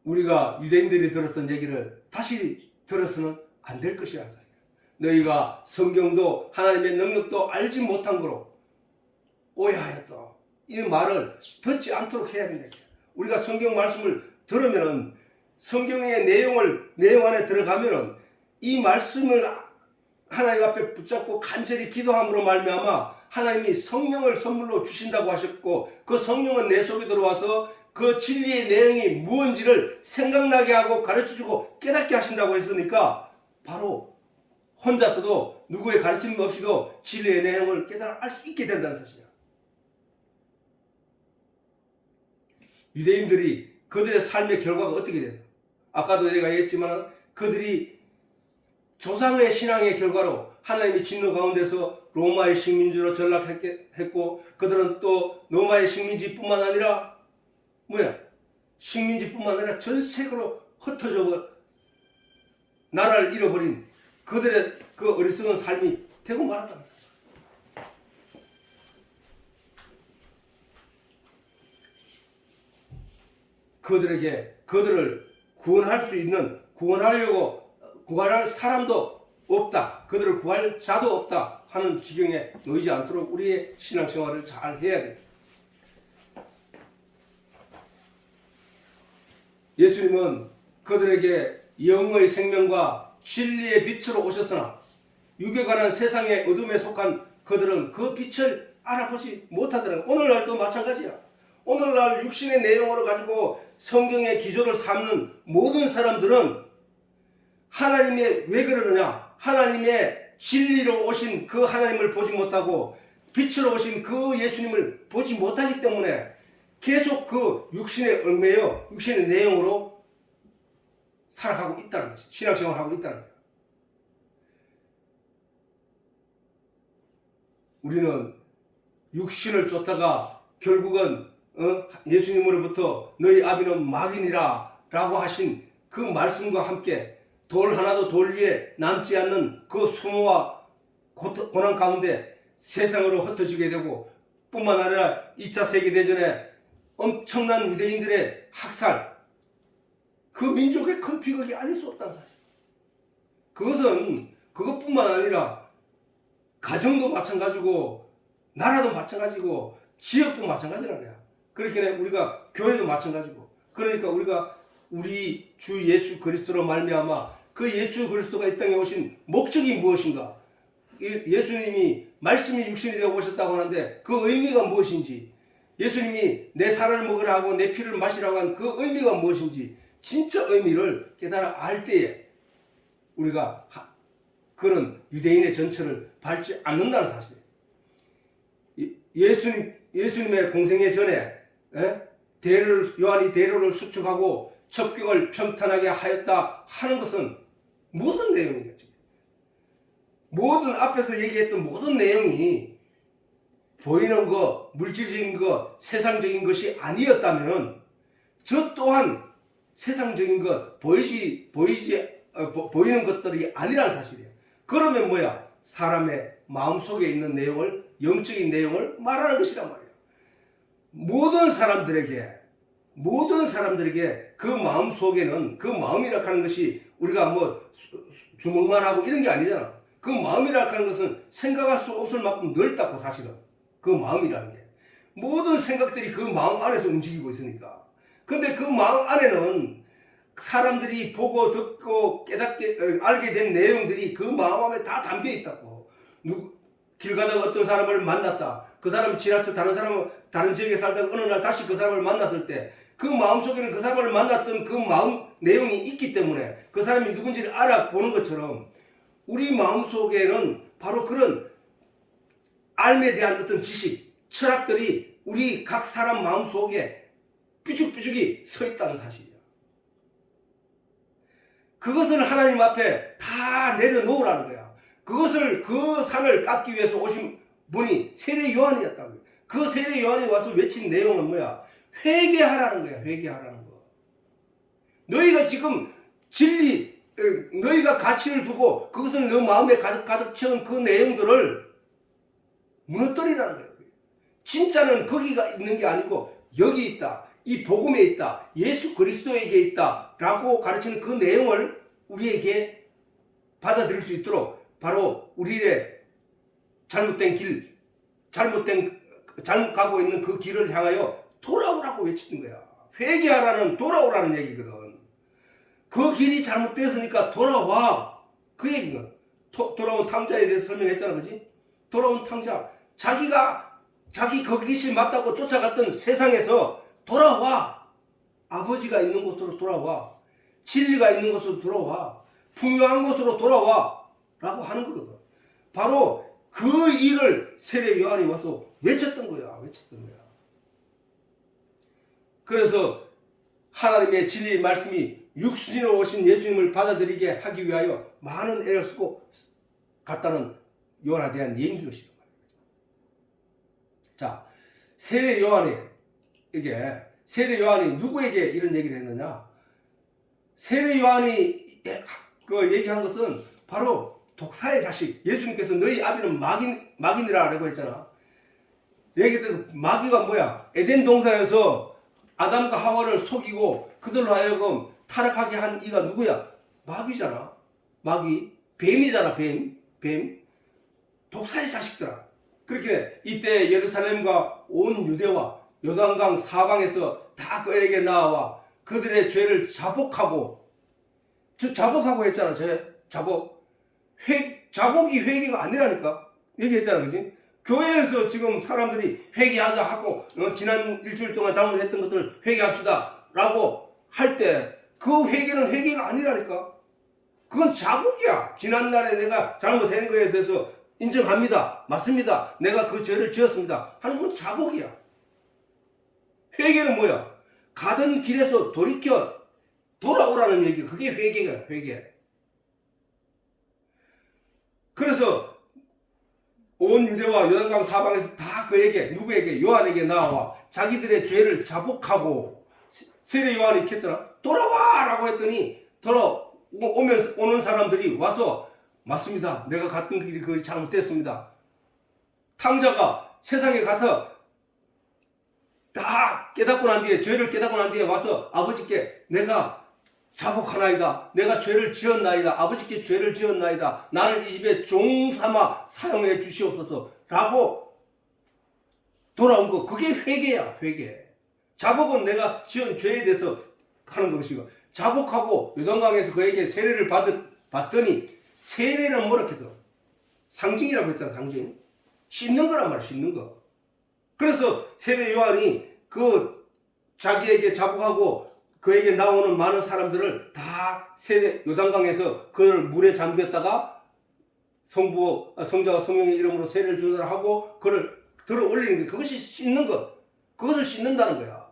우리가 유대인들이 들었던 얘기를 다시 들어서는 안 될 것이라는 사실이에요. 너희가 성경도 하나님의 능력도 알지 못한 거로 오해하였다. 이 말을 듣지 않도록 해야 된다. 우리가 성경 말씀을 들으면은 성경의 내용 안에 들어가면은 이 말씀을 하나님 앞에 붙잡고 간절히 기도함으로 말미암아 하나님이 성령을 선물로 주신다고 하셨고, 그 성령은 내 속에 들어와서 그 진리의 내용이 무엇인지를 생각나게 하고 가르쳐주고 깨닫게 하신다고 했으니까, 바로 혼자서도 누구의 가르침 없이도 진리의 내용을 깨달아 알 수 있게 된다는 사실이야. 유대인들이 그들의 삶의 결과가 어떻게 되나? 아까도 내가 얘기했지만 그들이 조상의 신앙의 결과로 하나님의 진노 가운데서 로마의 식민지로 전락했고, 그들은 또 로마의 식민지뿐만 아니라 식민지뿐만 아니라 전 세계로 흩어져 나라를 잃어버린 그들의 그 어리석은 삶이 되고 말았다는 사실. 그들을 구원할 사람도 없다, 그들을 구할 자도 없다 하는 지경에 놓이지 않도록 우리의 신앙생활을 잘 해야 돼. 예수님은 그들에게 영의 생명과 진리의 빛으로 오셨으나 육에 관한 세상의 어둠에 속한 그들은 그 빛을 알아보지 못하더라고요. 오늘날도 마찬가지야. 오늘날 육신의 내용으로 가지고 성경의 기조를 삼는 모든 사람들은 하나님의 왜 그러느냐? 하나님의 진리로 오신 그 하나님을 보지 못하고 빛으로 오신 그 예수님을 보지 못하기 때문에 계속 그 육신에 얽매여 육신의 내용으로 살아가고 있다는 것이, 신앙생활을 하고 있다는 거예요. 우리는 육신을 쫓다가 결국은 예수님으로부터 너희 아비는 마귀니라 라고 하신 그 말씀과 함께 돌 하나도 돌 위에 남지 않는 그 수모와 고난 가운데 세상으로 흩어지게 되고, 뿐만 아니라 2차 세계대전에 엄청난 유대인들의 학살, 그 민족의 큰 비극이 아닐 수 없다는 사실. 그것뿐만 아니라 가정도 마찬가지고 나라도 마찬가지고 지역도 마찬가지라는 거야. 그렇게 우리가 교회도 마찬가지고, 그러니까 우리가 우리 주 예수 그리스도로 말미암아 그 예수 그리스도가 이 땅에 오신 목적이 무엇인가? 예수님이 말씀이 육신이 되어 오셨다고 하는데 그 의미가 무엇인지, 예수님이 내 살을 먹으라 하고 내 피를 마시라고 한 그 의미가 무엇인지 진짜 의미를 깨달아 알 때에 우리가 그런 유대인의 전철을 밟지 않는다는 사실. 예수님의 공생애 전에 요한이 대로를 수축하고 첩경을 평탄하게 하였다 하는 것은 무슨 내용이겠지? 모든 앞에서 얘기했던 모든 내용이 보이는 것, 물질적인 것, 세상적인 것이 아니었다면 저 또한 세상적인 것, 보이는 것들이 아니라는 사실이에요. 그러면 뭐야? 사람의 마음속에 있는 내용을, 영적인 내용을 말하는 것이란 말이에요. 모든 사람들에게 그 마음 속에는, 그 마음이라 하는 것이 우리가 뭐 주먹만 하고 이런 게 아니잖아. 그 마음이라 하는 것은 생각할 수 없을 만큼 넓다고, 사실은. 그 마음이라는 게. 모든 생각들이 그 마음 안에서 움직이고 있으니까. 근데 그 마음 안에는 사람들이 보고 듣고 깨닫게 알게 된 내용들이 그 마음 안에 다 담겨 있다고. 길 가다가 어떤 사람을 만났다. 그 사람이 지나쳐 다른 지역에 살다가 어느 날 다시 그 사람을 만났을 때 그 마음속에는 그 사람을 만났던 그 마음 내용이 있기 때문에 그 사람이 누군지를 알아보는 것처럼 우리 마음속에는 바로 그런 삶에 대한 어떤 지식, 철학들이 우리 각 사람 마음속에 삐죽삐죽이 서 있다는 사실이야. 그것을 하나님 앞에 다 내려놓으라는 거야. 그 산을 깎기 위해서 오신 분이 세례 요한이었다고요. 그 세례 요한이 와서 외친 내용은 뭐야? 회개하라는 거야. 회개하라는 거. 너희가 지금 너희가 가치를 두고 그것을 너 마음에 가득 채운 그 내용들을 무너뜨리라는 거예요. 진짜는 거기가 있는 게 아니고 여기 있다. 이 복음에 있다. 예수 그리스도에게 있다. 라고 가르치는 그 내용을 우리에게 받아들일 수 있도록 바로 우리의 잘못 가고 있는 그 길을 향하여 돌아오라고 외치는 거야. 회개하라는, 돌아오라는 얘기거든. 그 길이 잘못되었으니까 돌아와. 그 얘기는 돌아온 탕자에 대해서 설명했잖아, 그지? 돌아온 탕자, 자기 거기시 맞다고 쫓아갔던 세상에서 돌아와. 아버지가 있는 곳으로 돌아와. 진리가 있는 곳으로 돌아와. 분명한 곳으로 돌아와. 라고 하는 거거든. 바로 그 일을 세례 요한이 와서 외쳤던 거야. 그래서 하나님의 진리의 말씀이 육신으로 오신 예수님을 받아들이게 하기 위하여 많은 애를 쓰고 갔다는 요한에 대한 얘기인 것이다. 자, 세례 요한이 누구에게 이런 얘기를 했느냐? 세례 요한이 그 얘기한 것은 바로 독사의 자식. 예수님께서 너희 아비는 마귀니라고 했잖아. 얘기했던 마귀가 뭐야? 에덴 동산에서 아담과 하와를 속이고 그들로 하여금 타락하게 한 이가 누구야? 마귀잖아. 마귀. 뱀이잖아. 뱀. 독사의 자식들아. 그렇게 이때 예루살렘과 온 유대와 요단강 사방에서 다 그에게 나와 그들의 죄를 자복하고 했잖아. 자복이 회개가 아니라니까. 얘기했잖아. 그지? 교회에서 지금 사람들이 회개하자 하고 지난 일주일 동안 잘못했던 것들을 회개합시다 라고 할 때 그 회개는 회개가 아니라니까. 그건 자복이야. 지난날에 내가 잘못한 거에 대해서 인정합니다. 맞습니다. 내가 그 죄를 지었습니다. 하는 건 자복이야. 회개는 뭐야? 가던 길에서 돌이켜 돌아오라는 얘기. 그게 회개야. 회개. 그래서 온 유대와 요단강 사방에서 다 누구에게? 요한에게 나와 자기들의 죄를 자복하고 세례 요한이 했더라. 돌아와! 라고 했더니 오는 사람들이 와서 맞습니다. 내가 갔던 길이 그것이 잘못됐습니다. 탕자가 세상에 가서 다 깨닫고 난 뒤에, 죄를 깨닫고 난 뒤에 와서 아버지께 내가 자복하나이다. 내가 죄를 지었나이다. 아버지께 죄를 지었나이다. 나를 이 집에 종 삼아 사용해 주시옵소서. 라고 돌아온 거. 그게 회개야. 회개. 자복은 내가 지은 죄에 대해서 하는 것이고, 자복하고 요단강에서 그에게 세례를 받더니, 세례는 뭐라 했어? 상징이라고 했잖아. 상징. 씻는 거란 말이야. 씻는 거. 그래서 세례 요한이 자기에게 자복하고 그에게 나오는 많은 사람들을 다 요단강에서 그를 물에 잠겼다가 성자와 성령의 이름으로 세례를 주느라 하고 그를 들어 올리는 게, 그것이 씻는 것. 그것을 씻는다는 거야.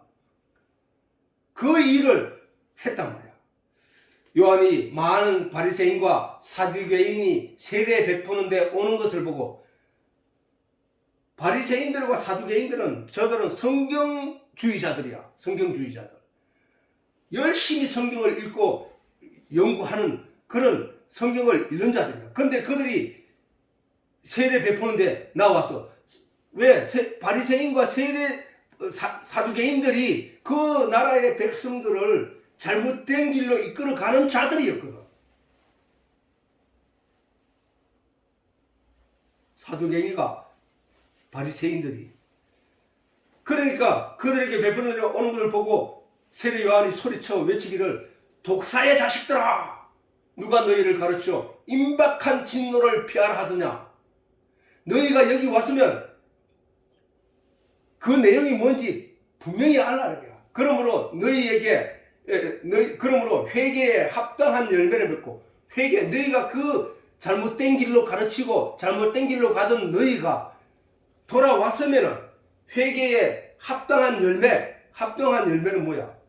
그 일을 했단 말이야. 요한이 많은 바리새인과 사두개인이 세례 베푸는데 오는 것을 보고, 바리새인들과 사두개인들은 저들은 성경주의자들이야. 성경주의자들. 열심히 성경을 읽고 연구하는 그런 성경을 읽는 자들이야. 그런데 그들이 세례 베푸는데 나와서, 왜 바리새인과 사두개인들이 그 나라의 백성들을 잘못된 길로 이끌어가는 자들이었거든. 사두개인과 바리새인들이. 그러니까 그들에게 베푸는 일이 오는 것을 보고 세례 요한이 소리쳐 외치기를, 독사의 자식들아, 누가 너희를 가르쳐 임박한 진노를 피하라 하더냐. 너희가 여기 왔으면 그 내용이 뭔지 분명히 알라는 거야. 그러므로 그러므로 회개에 합당한 열매를 맺고, 너희가 그 잘못된 길로 가르치고 잘못된 길로 가던 너희가 돌아왔으면은 회개에 합당한 열매는 뭐야?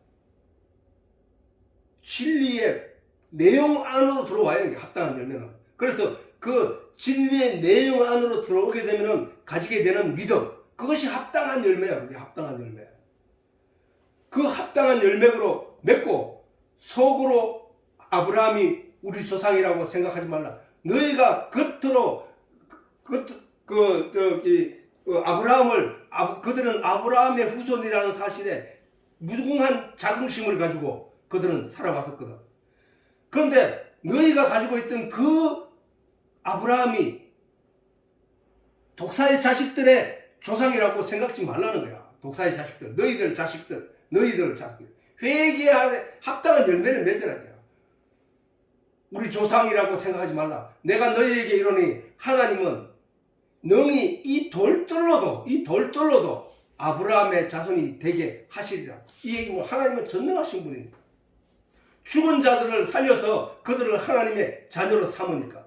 진리의 내용 안으로 들어와야 되는 게 합당한 열매는. 그래서 그 진리의 내용 안으로 들어오게 되면은 가지게 되는 믿음, 그것이 합당한 열매야. 그게 합당한 열매. 그 합당한 열매로 맺고, 속으로 아브라함이 우리 조상이라고 생각하지 말라. 너희가 겉으로 그들은 아브라함의 후손이라는 사실에 무궁한 자긍심을 가지고 그들은 살아왔었거든. 그런데 너희가 가지고 있던 그 아브라함이 독사의 자식들의 조상이라고 생각지 말라는 거야. 독사의 자식들, 너희들 자식들. 회개에 합당한 열매를 맺으라는 거야. 우리 조상이라고 생각하지 말라. 내가 너희에게 이르노니 하나님은 능히 이 돌들로도 아브라함의 자손이 되게 하시리라. 이 얘기는 하나님은 전능하신 분이니까. 죽은 자들을 살려서 그들을 하나님의 자녀로 삼으니까.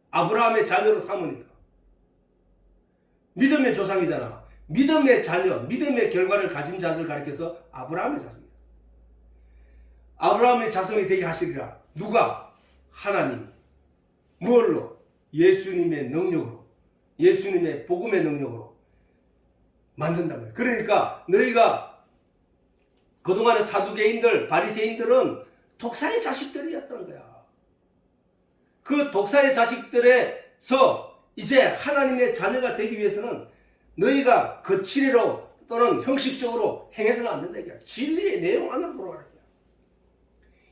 아브라함의 자녀로 삼으니까. 믿음의 조상이잖아. 믿음의 자녀, 믿음의 결과를 가진 자들을 가리켜서 아브라함의 자손이야. 아브라함의 자손이 되게 하시리라. 누가? 하나님. 뭘로? 예수님의 능력으로. 예수님의 복음의 능력으로 만든단 말이야. 그러니까 너희가 그동안의 사두개인들, 바리새인들은 독사의 자식들이었다는 거야. 그 독사의 자식들에서 이제 하나님의 자녀가 되기 위해서는 너희가 거칠이로 또는 형식적으로 행해서는 안 된다. 이게 진리의 내용 안으로 돌아가는 거야.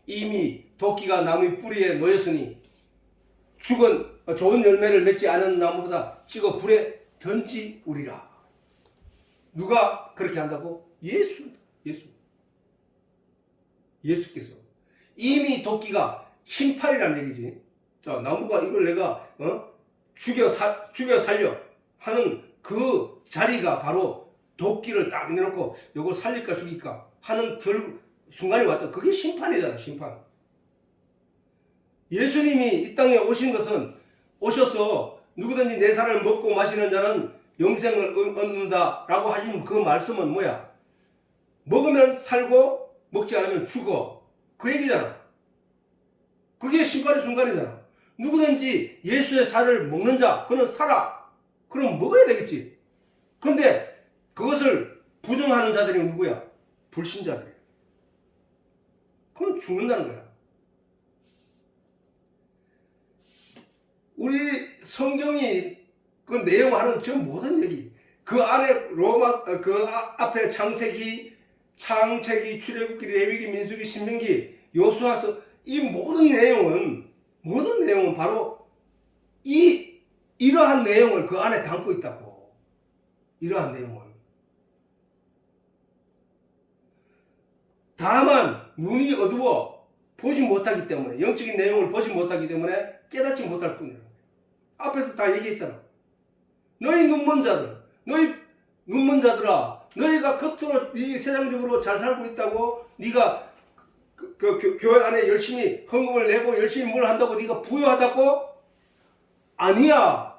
이미 도끼가 나무의 뿌리에 놓였으니 좋은 열매를 맺지 않은 나무보다 찍어 불에 던지우리라. 누가 그렇게 한다고? 예수께서. 이미 도끼가 심판이라는 얘기지. 자, 나무가 이걸 내가 죽여 살려 하는 그 자리가 바로 도끼를 딱 내놓고 이걸 살릴까 죽일까 하는 순간이 왔다. 그게 심판이잖아. 심판. 예수님이 이 땅에 오신 것은 오셔서 누구든지 내 살을 먹고 마시는 자는 영생을 얻는다 라고 하신 그 말씀은 뭐야? 먹으면 살고 먹지 않으면 죽어. 그 얘기잖아. 그게 심판의 순간이잖아. 누구든지 예수의 살을 먹는 자, 그는 살아. 그럼 먹어야 되겠지. 그런데 그것을 부정하는 자들이 누구야? 불신자들이야. 그럼 죽는다는 거야. 우리 성경이 그 내용하는 저 모든 얘기, 그 안에 앞에 창세기, 출애굽기, 레위기, 민수기, 신명기, 여호수아서 이 모든 내용은 바로 이러한 내용을 그 안에 담고 있다고. 이러한 내용을. 다만 눈이 어두워 보지 못하기 때문에, 영적인 내용을 보지 못하기 때문에 깨닫지 못할 뿐이라. 앞에서 다 얘기했잖아. 너희 눈먼 자들아, 너희가 겉으로 세상적으로 잘 살고 있다고, 네가 그 교회 안에 열심히 헌금을 내고 열심히 뭘 한다고 네가 부유하다고? 아니야.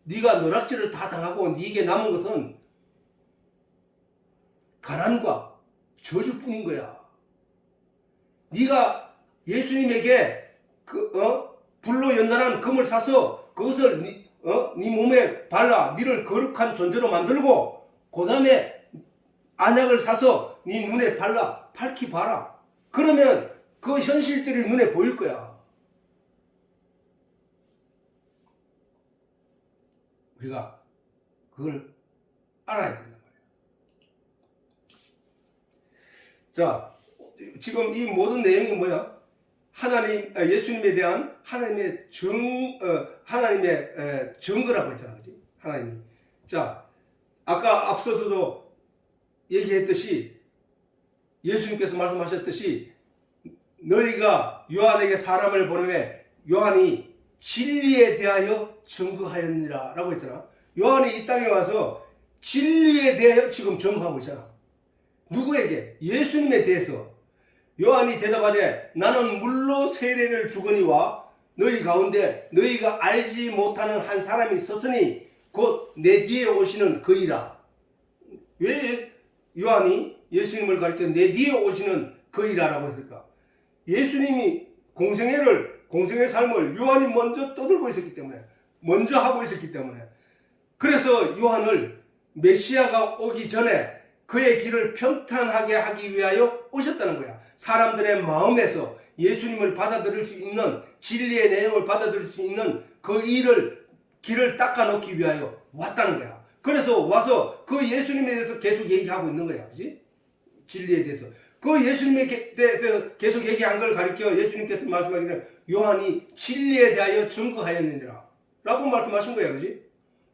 네가 노략질을 다 당하고 네게 남은 것은 가난과 저주뿐인 거야. 네가 예수님에게 불로 연단한 금을 사서 그것을 네 몸에 발라 네를 거룩한 존재로 만들고, 그 다음에 안약을 사서 네 눈에 발라 밝히 봐라. 그러면 그 현실들이 눈에 보일 거야. 우리가 그걸 알아야 된단 말이야. 자, 지금 이 모든 내용이 뭐야? 예수님에 대한 하나님의 증거라고 했잖아. 그지? 하나님이. 자, 아까 앞서서도 얘기했듯이, 예수님께서 말씀하셨듯이, 너희가 요한에게 사람을 보내매 요한이 진리에 대하여 증거하였느니라 라고 했잖아. 요한이 이 땅에 와서 진리에 대하여 지금 증거하고 있잖아. 누구에게? 예수님에 대해서. 요한이 대답하되 나는 물로 세례를 주거니와 너희 가운데 너희가 알지 못하는 한 사람이 섰으니 곧 내 뒤에 오시는 그이라. 왜 요한이 예수님을 가리켜 내 뒤에 오시는 그이라라고 했을까? 예수님이 공생의 삶을 요한이 먼저 떠들고 있었기 때문에, 먼저 하고 있었기 때문에, 그래서 요한을 메시아가 오기 전에 그의 길을 평탄하게 하기 위하여 오셨다는 거야. 사람들의 마음에서 예수님을 받아들일 수 있는, 진리의 내용을 받아들일 수 있는 그 길을 닦아놓기 위하여 왔다는 거야. 그래서 와서 그 예수님에 대해서 계속 얘기하고 있는 거야. 그지? 진리에 대해서. 그 예수님에 대해서 계속 얘기한 걸 가리켜 예수님께서 말씀하기를 요한이 진리에 대하여 증거하였느니라 라고 말씀하신 거야. 그지?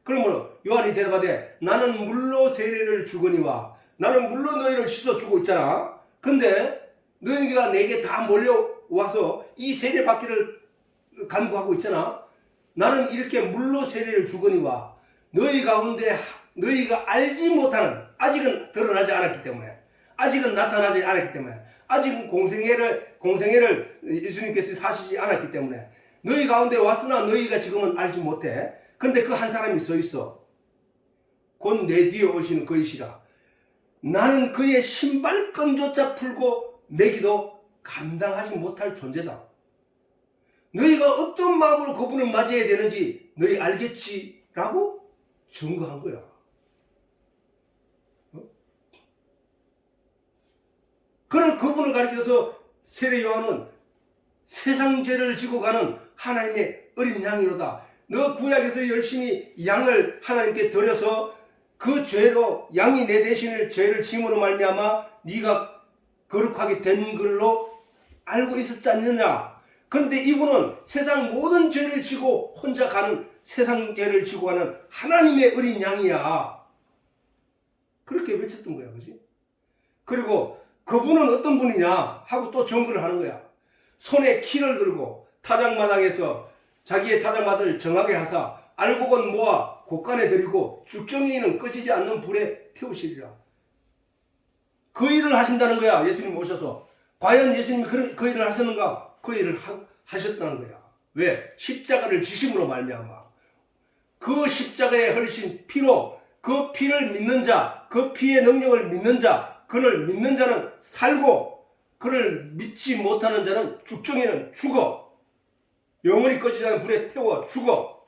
그러므로 요한이 대답하되 나는 물로 세례를 주거니와, 나는 물로 너희를 씻어주고 있잖아. 근데 너희가 내게 다 몰려 와서 이 세례받기를 간구하고 있잖아. 나는 이렇게 물로 세례를 주거니와 너희 가운데 너희가 알지 못하는, 아직은 드러나지 않았기 때문에, 아직은 나타나지 않았기 때문에, 아직은 공생애를 예수님께서 사시지 않았기 때문에 너희 가운데 왔으나 너희가 지금은 알지 못해. 근데 그 한 사람이 서 있어. 곧 내 뒤에 오시는 그이시라. 나는 그의 신발끈조차 풀고 매기도 감당하지 못할 존재다. 너희가 어떤 마음으로 그분을 맞이해야 되는지 너희 알겠지? 라고 증거한 거야. 그런 그분을 가리켜서 세례 요한은 세상 죄를 지고 가는 하나님의 어린 양이로다. 너 구약에서 열심히 양을 하나님께 드려서 그 죄로, 양이 내 대신에 죄를 짐으로 말미암아 네가 거룩하게 된 걸로 알고 있었지 않느냐. 그런데 이분은 세상 모든 죄를 지고 혼자 가는, 세상 죄를 지고 가는 하나님의 어린 양이야. 그렇게 외쳤던 거야. 그지? 그리고 그분은 어떤 분이냐 하고 또 증거를 하는 거야. 손에 키를 들고 타작마당에서 자기의 타작마당을 정하게 하사 알곡은 모아 곳간에 들이고 죽정이는 꺼지지 않는 불에 태우시리라. 그 일을 하신다는 거야. 예수님 오셔서. 과연 예수님이 그 일을 하셨는가? 그 일을 하셨다는 거야. 왜? 십자가를 지심으로 말미암아. 그 십자가에 흘리신 피로, 그 피를 믿는 자, 그 피의 능력을 믿는 자, 그를 믿는 자는 살고 그를 믿지 못하는 자는 죽정에는 죽어. 영원히 꺼지지 않는 불에 태워 죽어.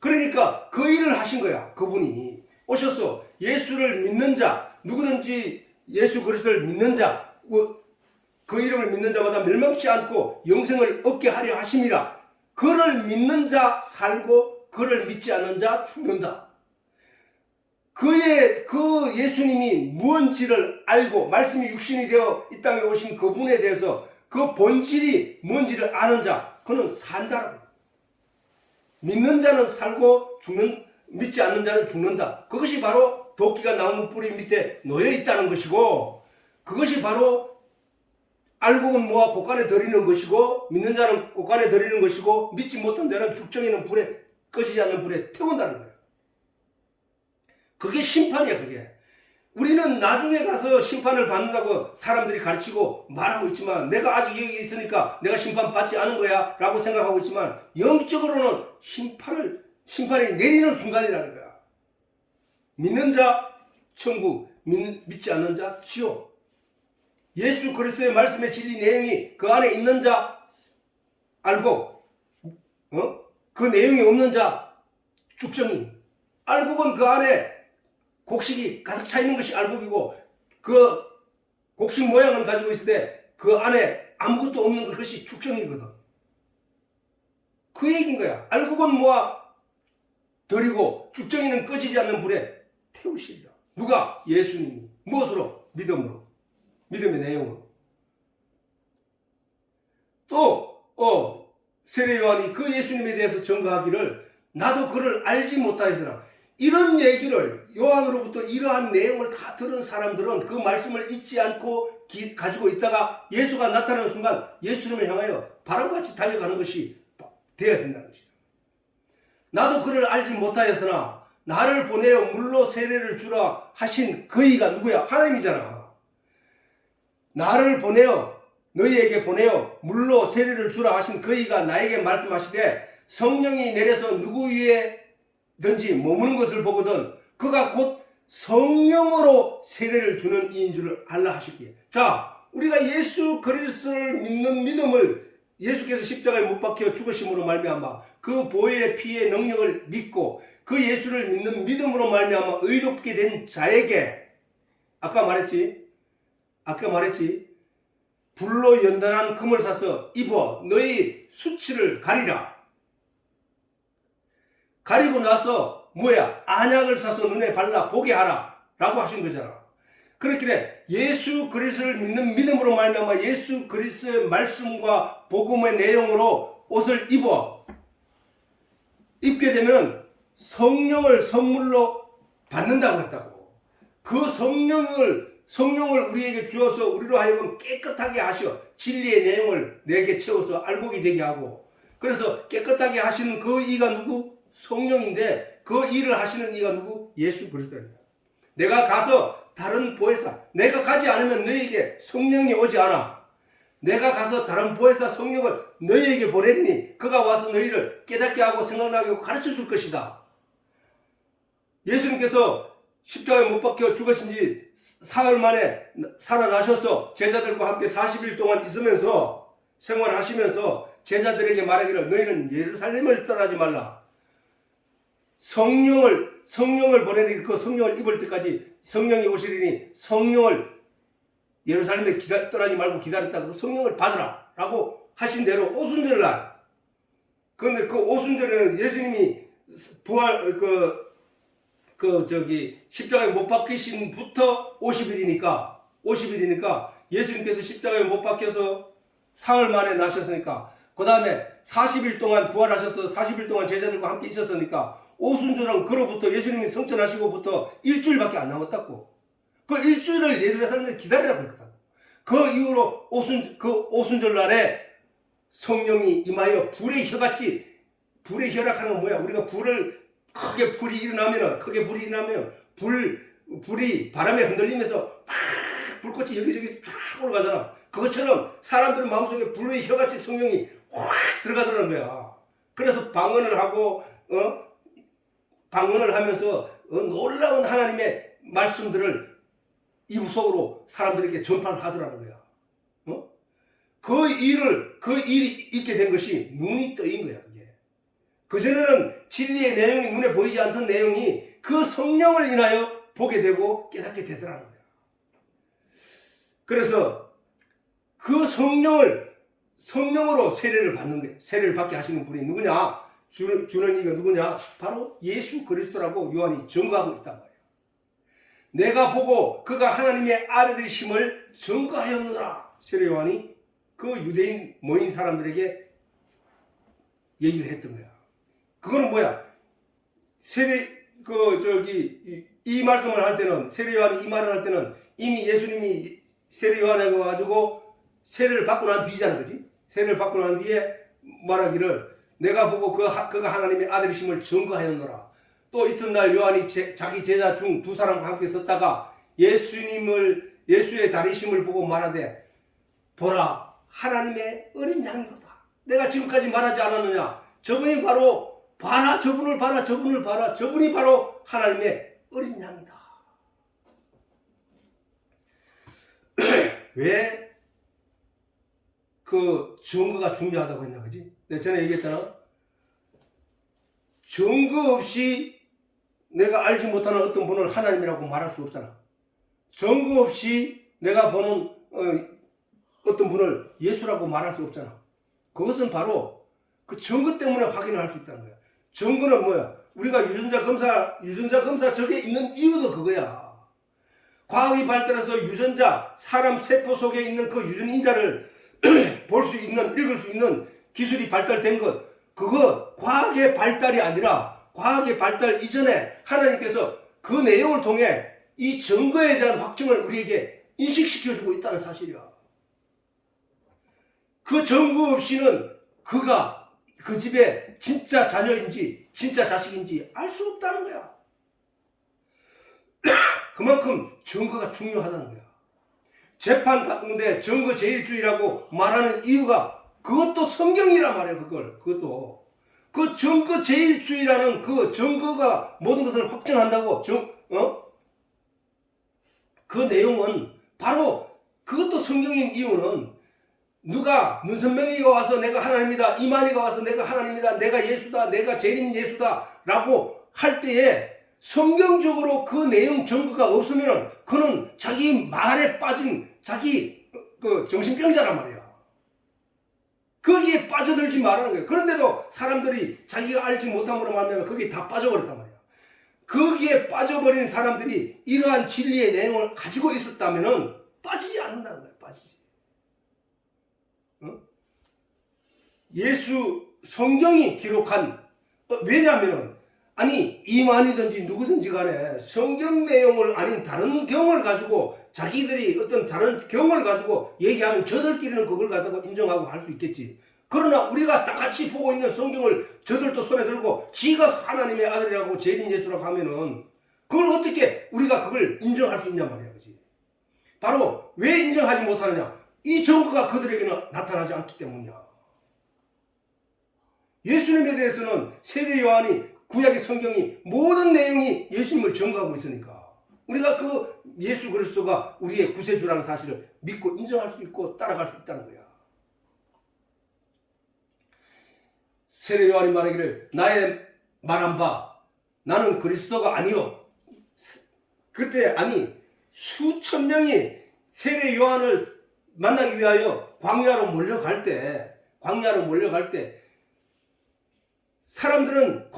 그러니까 그 일을 하신 거야. 그분이 오셔서 예수를 믿는 자, 누구든지 예수 그리스도를 믿는 자, 그 이름을 믿는 자마다 멸망치 않고 영생을 얻게 하려 하심이라. 그를 믿는 자 살고 그를 믿지 않는 자 죽는다. 그 예수님이 무언지를 알고 말씀이 육신이 되어 이 땅에 오신 그분에 대해서 그 본질이 뭔지를 아는 자, 그는 산다라고. 믿는 자는 살고 믿지 않는 자는 죽는다. 그것이 바로 도끼가 나무 뿌리 밑에 놓여 있다는 것이고, 그것이 바로 알곡은 모아 곳간에 들이는 것이고, 믿는 자는 곳간에 들이는 것이고, 믿지 못한 자는 죽정이는 불에, 꺼지지 않는 불에 태운다는 거예요. 그게 심판이야. 그게. 우리는 나중에 가서 심판을 받는다고 사람들이 가르치고 말하고 있지만, 내가 아직 여기 있으니까 내가 심판받지 않은 거야 라고 생각하고 있지만, 영적으로는 심판이 내리는 순간이라는 거야. 믿는 자 천국, 믿지 않는 자 지옥. 예수 그리스도의 말씀의 진리 내용이 그 안에 있는 자 알고, 그 내용이 없는 자 죽정이. 알곡은 그 안에 곡식이 가득 차 있는 것이 알곡이고, 그 곡식 모양은 가지고 있을 때 그 안에 아무것도 없는 것이 죽정이거든. 그 얘기인 거야. 알곡은 모아 드리고 죽정이는 꺼지지 않는 불에 태우시리라. 누가? 예수님이. 무엇으로? 믿음으로. 믿음의 내용으로. 또 세례 요한이 그 예수님에 대해서 증거하기를 나도 그를 알지 못하였으나, 이런 얘기를 요한으로부터 이러한 내용을 다 들은 사람들은 그 말씀을 잊지 않고 가지고 있다가 예수가 나타나는 순간 예수님을 향하여 바람같이 달려가는 것이 되어야 된다는 것이다. 나도 그를 알지 못하였으나 나를 보내어 물로 세례를 주라 하신 그이가 누구야? 하나님이잖아. 나를 보내어, 너희에게 보내어 물로 세례를 주라 하신 그이가 나에게 말씀하시되, 성령이 내려서 누구 위에든지 머무는 것을 보거든 그가 곧 성령으로 세례를 주는 이인 줄을 알라 하셨기에. 자, 우리가 예수 그리스도를 믿는 믿음을, 예수께서 십자가에 못 박혀 죽으심으로 말미암아 그 보혈의 피의 능력을 믿고 그 예수를 믿는 믿음으로 말미암아 의롭게 된 자에게, 아까 말했지 불로 연단한 금을 사서 입어 너희 수치를 가리라. 가리고 나서 뭐야? 안약을 사서 눈에 발라 보게 하라 라고 하신 거잖아. 그렇길래 예수 그리스도를 믿는 믿음으로 말미암아 예수 그리스도의 말씀과 복음의 내용으로 옷을 입게 되면 성령을 선물로 받는다고 했다고. 그 성령을 성령을 우리에게 주어서 우리로 하여금 깨끗하게 하셔 진리의 내용을 내게 채워서 알고게 되게 하고, 그래서 깨끗하게 하시는 그 이가 누구? 성령인데 그 일을 하시는 이가 누구? 예수 그리스도입니다. 내가 가서 다른 보혜사, 내가 가지 않으면 너희에게 성령이 오지 않아. 내가 가서 다른 보혜사 성령을 너희에게 보내리니 그가 와서 너희를 깨닫게 하고 생각나게 하고 가르쳐 줄 것이다. 예수님께서 십자가에 못 박혀 죽으신 지 사흘 만에 살아나셔서 제자들과 함께 40일 동안 있으면서 생활하시면서 제자들에게 말하기를 너희는 예루살렘을 떠나지 말라. 성령을 보내니 그 성령을 입을 때까지 성령이 오시리니 성령을 예루살렘에 떠나지 말고 기다렸다. 그 성령을 받으라 라고 하신 대로 오순절날, 그런데 그 오순절에는 예수님이 부활 십자가에 못 박히신부터 50일이니까 예수님께서 십자가에 못 박혀서 사흘 만에 나셨으니까 그 다음에 40일 동안 부활하셔서 40일 동안 제자들과 함께 있었으니까 오순절은 그로부터 예수님이 성천하시고부터 일주일밖에 안 남았다고. 그 일주일을 예루살렘에 기다리라고 했다고. 그 이후로 오순절 날에 성령이 임하여 불의 혀락하는 건 뭐야? 우리가 크게 불이 일어나면 불이 바람에 흔들리면서 막 불꽃이 여기저기 쫙 올라가잖아. 그것처럼 사람들 마음속에 불의 혀같이 성령이 확 들어가더라는 거야. 그래서 방언을 하면서 놀라운 하나님의 말씀들을 이속으로 사람들에게 전파를 하더라는 거야. 그 일이 있게 된 것이 눈이 떠인 거야. 그전에는 진리의 내용이 눈에 보이지 않던 내용이 그 성령을 인하여 보게 되고 깨닫게 되더라는 거야. 그래서 그 성령으로 세례를 받는 거야. 세례를 받게 하시는 분이 누구냐? 주는 이가 누구냐? 바로 예수 그리스도라고 요한이 증거하고 있단 말이야. 내가 보고 그가 하나님의 아들이심을 증거하였노라. 세례 요한이 그 유대인 모인 사람들에게 얘기를 했던 거야. 그거는 뭐야? 이 말씀을 할 때는, 세례 요한이 이 말을 할 때는 이미 예수님이 세례 요한에게 와가지고 세례를 받고 난 뒤잖아, 그지? 세례를 받고 난 뒤에 말하기를 내가 보고 그가 하나님의 아들이심을 증거하였노라. 또 이튿날 요한이 자기 제자 중 두 사람과 함께 섰다가 예수의 다리심을 보고 말하되 보라 하나님의 어린 양이로다. 내가 지금까지 말하지 않았느냐? 저분이 바로 봐라, 저분을 봐라, 저분을 봐라. 저분이 바로 하나님의 어린 양이다. 왜 그 증거가 중요하다고 했냐, 그지? 내가 전에 얘기했잖아. 증거 없이 내가 알지 못하는 어떤 분을 하나님이라고 말할 수 없잖아. 증거 없이 내가 보는 어떤 분을 예수라고 말할 수 없잖아. 그것은 바로 그 증거 때문에 확인을 할 수 있다는 거야. 증거는 뭐야? 우리가 유전자 검사 저게 있는 이유도 그거야. 과학이 발달해서 사람 세포 속에 있는 그 유전인자를 볼 수 있는, 읽을 수 있는 기술이 발달된 것, 그거 과학의 발달이 아니라 과학의 발달 이전에 하나님께서 그 내용을 통해 이 증거에 대한 확증을 우리에게 인식시켜주고 있다는 사실이야. 그 증거 없이는 그가 그 집에 진짜 자녀인지 진짜 자식인지 알 수 없다는 거야. 그만큼 증거가 중요하다는 거야. 재판 가운데 증거 제일주의라고 말하는 이유가 그것도 성경이란 말이에요. 그것도 그 증거 제일주의라는 그 증거가 모든 것을 확정한다고 그 내용은 바로 그것도 성경인 이유는 누가 문선명이가 와서 내가 하나님이다, 이만희가 와서 내가 하나님이다, 내가 예수다, 내가 재림 예수다 라고 할 때에 성경적으로 그 내용 증거가 없으면 그는 자기 말에 빠진 자기 정신병자란 말이야. 거기에 빠져들지 말라는 거예요. 그런데도 사람들이 자기가 알지 못함으로 말하면 거기에 다 빠져버렸단 말이야. 거기에 빠져버린 사람들이 이러한 진리의 내용을 가지고 있었다면 빠지지 않는다는 거예요. 빠지지. 성경이 기록한, 왜냐하면 이만이든지 누구든지 간에 성경 내용을 아닌 다른 경을 가지고
자기들이 어떤 다른 경험을 가지고 얘기하면 저들끼리는 그걸 가지고 인정하고 할 수 있겠지. 그러나 우리가 다 같이 보고 있는 성경을 저들도 손에 들고 지가 하나님의 아들이라고 재림 예수라고 하면은 그걸 어떻게 우리가 그걸 인정할 수 있냐 말이야. 그지? 바로 왜 인정하지 못하느냐? 이 증거가 그들에게는 나타나지 않기 때문이야. 예수님에 대해서는 세례 요한이 구약의 성경이 모든 내용이 예수님을 증거하고 있으니까 우리가 그 예수 그리스도가 우리의 구세주라는 사실을 믿고 인정할 수 있고 따라갈 수 있다는 거야. 세례 요한이 말하기를 나의 말한 바 나는 그리스도가 아니요. 그때 아니 수천 명이 세례 요한을 만나기 위하여 광야로 몰려갈 때 사람들은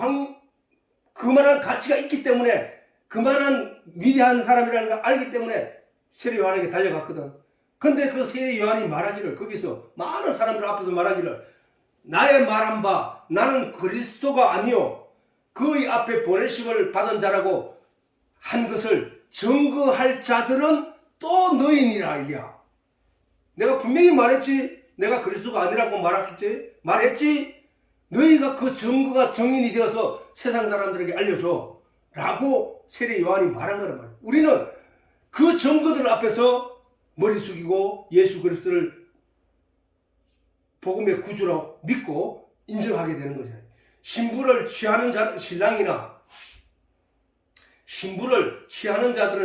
그만한 가치가 있기 때문에 그만한 위대한 사람이라는 걸 알기 때문에 세례 요한에게 달려갔거든. 근데 그 세례 요한이 말하기를 거기서 많은 사람들 앞에서 말하기를 나의 말한 바 나는 그리스도가 아니요 그의 앞에 보내심을 받은 자라고 한 것을 증거할 자들은 또 너희니라 이게야. 내가 분명히 말했지. 내가 그리스도가 아니라고 말했지. 너희가 그 증거가 증인이 되어서 세상 사람들에게 알려줘 라고 세례 요한이 말한 거란 말이야. 우리는 그 증거들 앞에서 머리 숙이고 예수 그리스도를 복음의 구주로 믿고 인정하게 되는 거죠. 신부를 취하는 자들은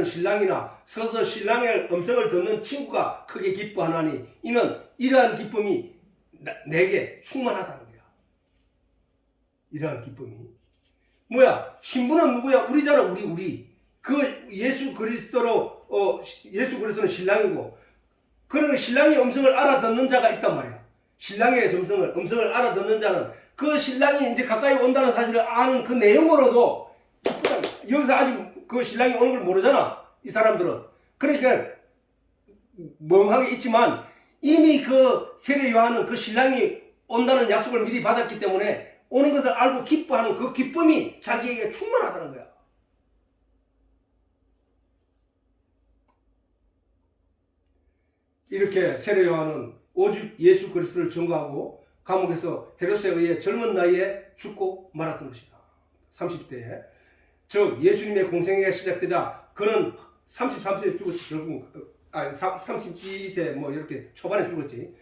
신랑이나 서서 신랑의 음성을 듣는 친구가 크게 기뻐하나니 이는 이러한 기쁨이 내게 충만하다는 거야. 이러한 기쁨이 뭐야? 신부는 누구야? 우리잖아. 우리. 그 예수 그리스도는 신랑이고 그러면 신랑의 음성을 알아듣는 자가 있단 말이야. 신랑의 음성을 알아듣는 자는 그 신랑이 이제 가까이 온다는 사실을 아는 그 내용으로도 여기서 아직 그 신랑이 오는 걸 모르잖아. 이 사람들은. 그러니까 멍하게 있지만 이미 그 세례 요한은 그 신랑이 온다는 약속을 미리 받았기 때문에 오는 것을 알고 기뻐하는 그 기쁨이 자기에게 충만하다는 거야. 이렇게 세례 요한은 오직 예수 그리스도를 증거하고 감옥에서 헤롯에 의해 젊은 나이에 죽고 말았던 것이다. 30대에. 즉 예수님의 공생애가 시작되자 그는 33세에 죽었지. 결국 32세 뭐 이렇게 초반에 죽었지.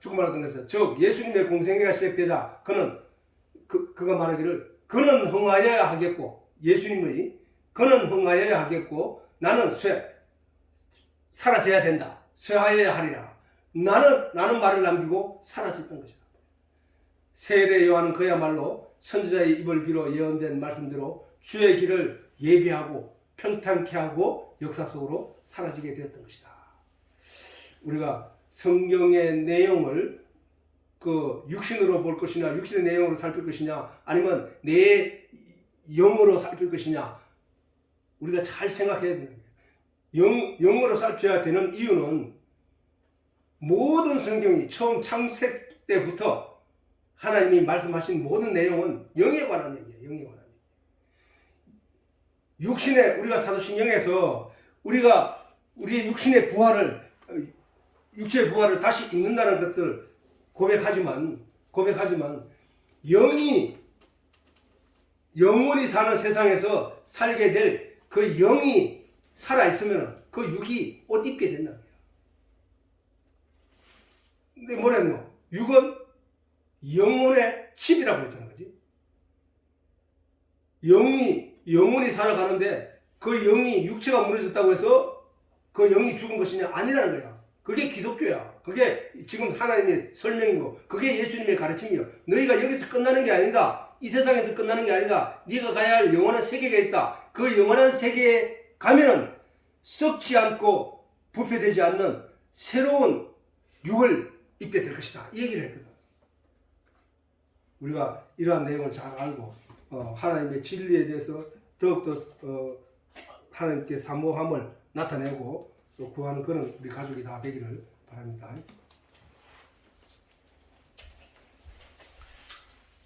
죽고 말았던 것이다. 즉 예수님의 공생애가 시작되자 그가 말하기를 그는 흥하여야 하겠고 예수님의 그는 흥하여야 하겠고 나는 사라져야 된다. 쇠하여야 하리라. 나는 말을 남기고 사라졌던 것이다. 세례 요한은 그야말로 선지자의 입을 빌어 예언된 말씀대로 주의 길을 예비하고 평탄케 하고 역사 속으로 사라지게 되었던 것이다. 우리가 성경의 내용을 그 육신으로 볼 것이냐, 육신의 내용으로 살필 것이냐, 아니면 내 영으로 살필 것이냐, 우리가 잘 생각해야 되는 거예요. 영으로 살펴야 되는 이유는 모든 성경이 처음 창세 때부터 하나님이 말씀하신 모든 내용은 영에 관한 얘기예요. 영에 관한 얘기. 우리가 사도신경에서 우리의 육신의 육체의 부활을 다시 입는다는 것들 고백하지만 영혼이 사는 세상에서 살게 될 그 영이 살아있으면 그 육이 옷 입게 된다. 근데 뭐라 했노? 육은 영혼의 집이라고 했잖아. 그지? 영혼이 살아가는데 그 영이 육체가 무너졌다고 해서 그 영이 죽은 것이냐? 아니라는 거야. 그게 기독교야. 그게 지금 하나님의 설명이고 그게 예수님의 가르침이요. 너희가 여기서 끝나는 게 아니다. 이 세상에서 끝나는 게 아니다. 네가 가야 할 영원한 세계가 있다. 그 영원한 세계에 가면은 썩지 않고 부패되지 않는 새로운 육을 입게 될 것이다. 이 얘기를 했거든. 우리가 이러한 내용을 잘 알고 하나님의 진리에 대해서 더욱더 하나님께 사모함을 나타내고 또 구하는 그런 우리 가족이 다 되기를 바랍니다.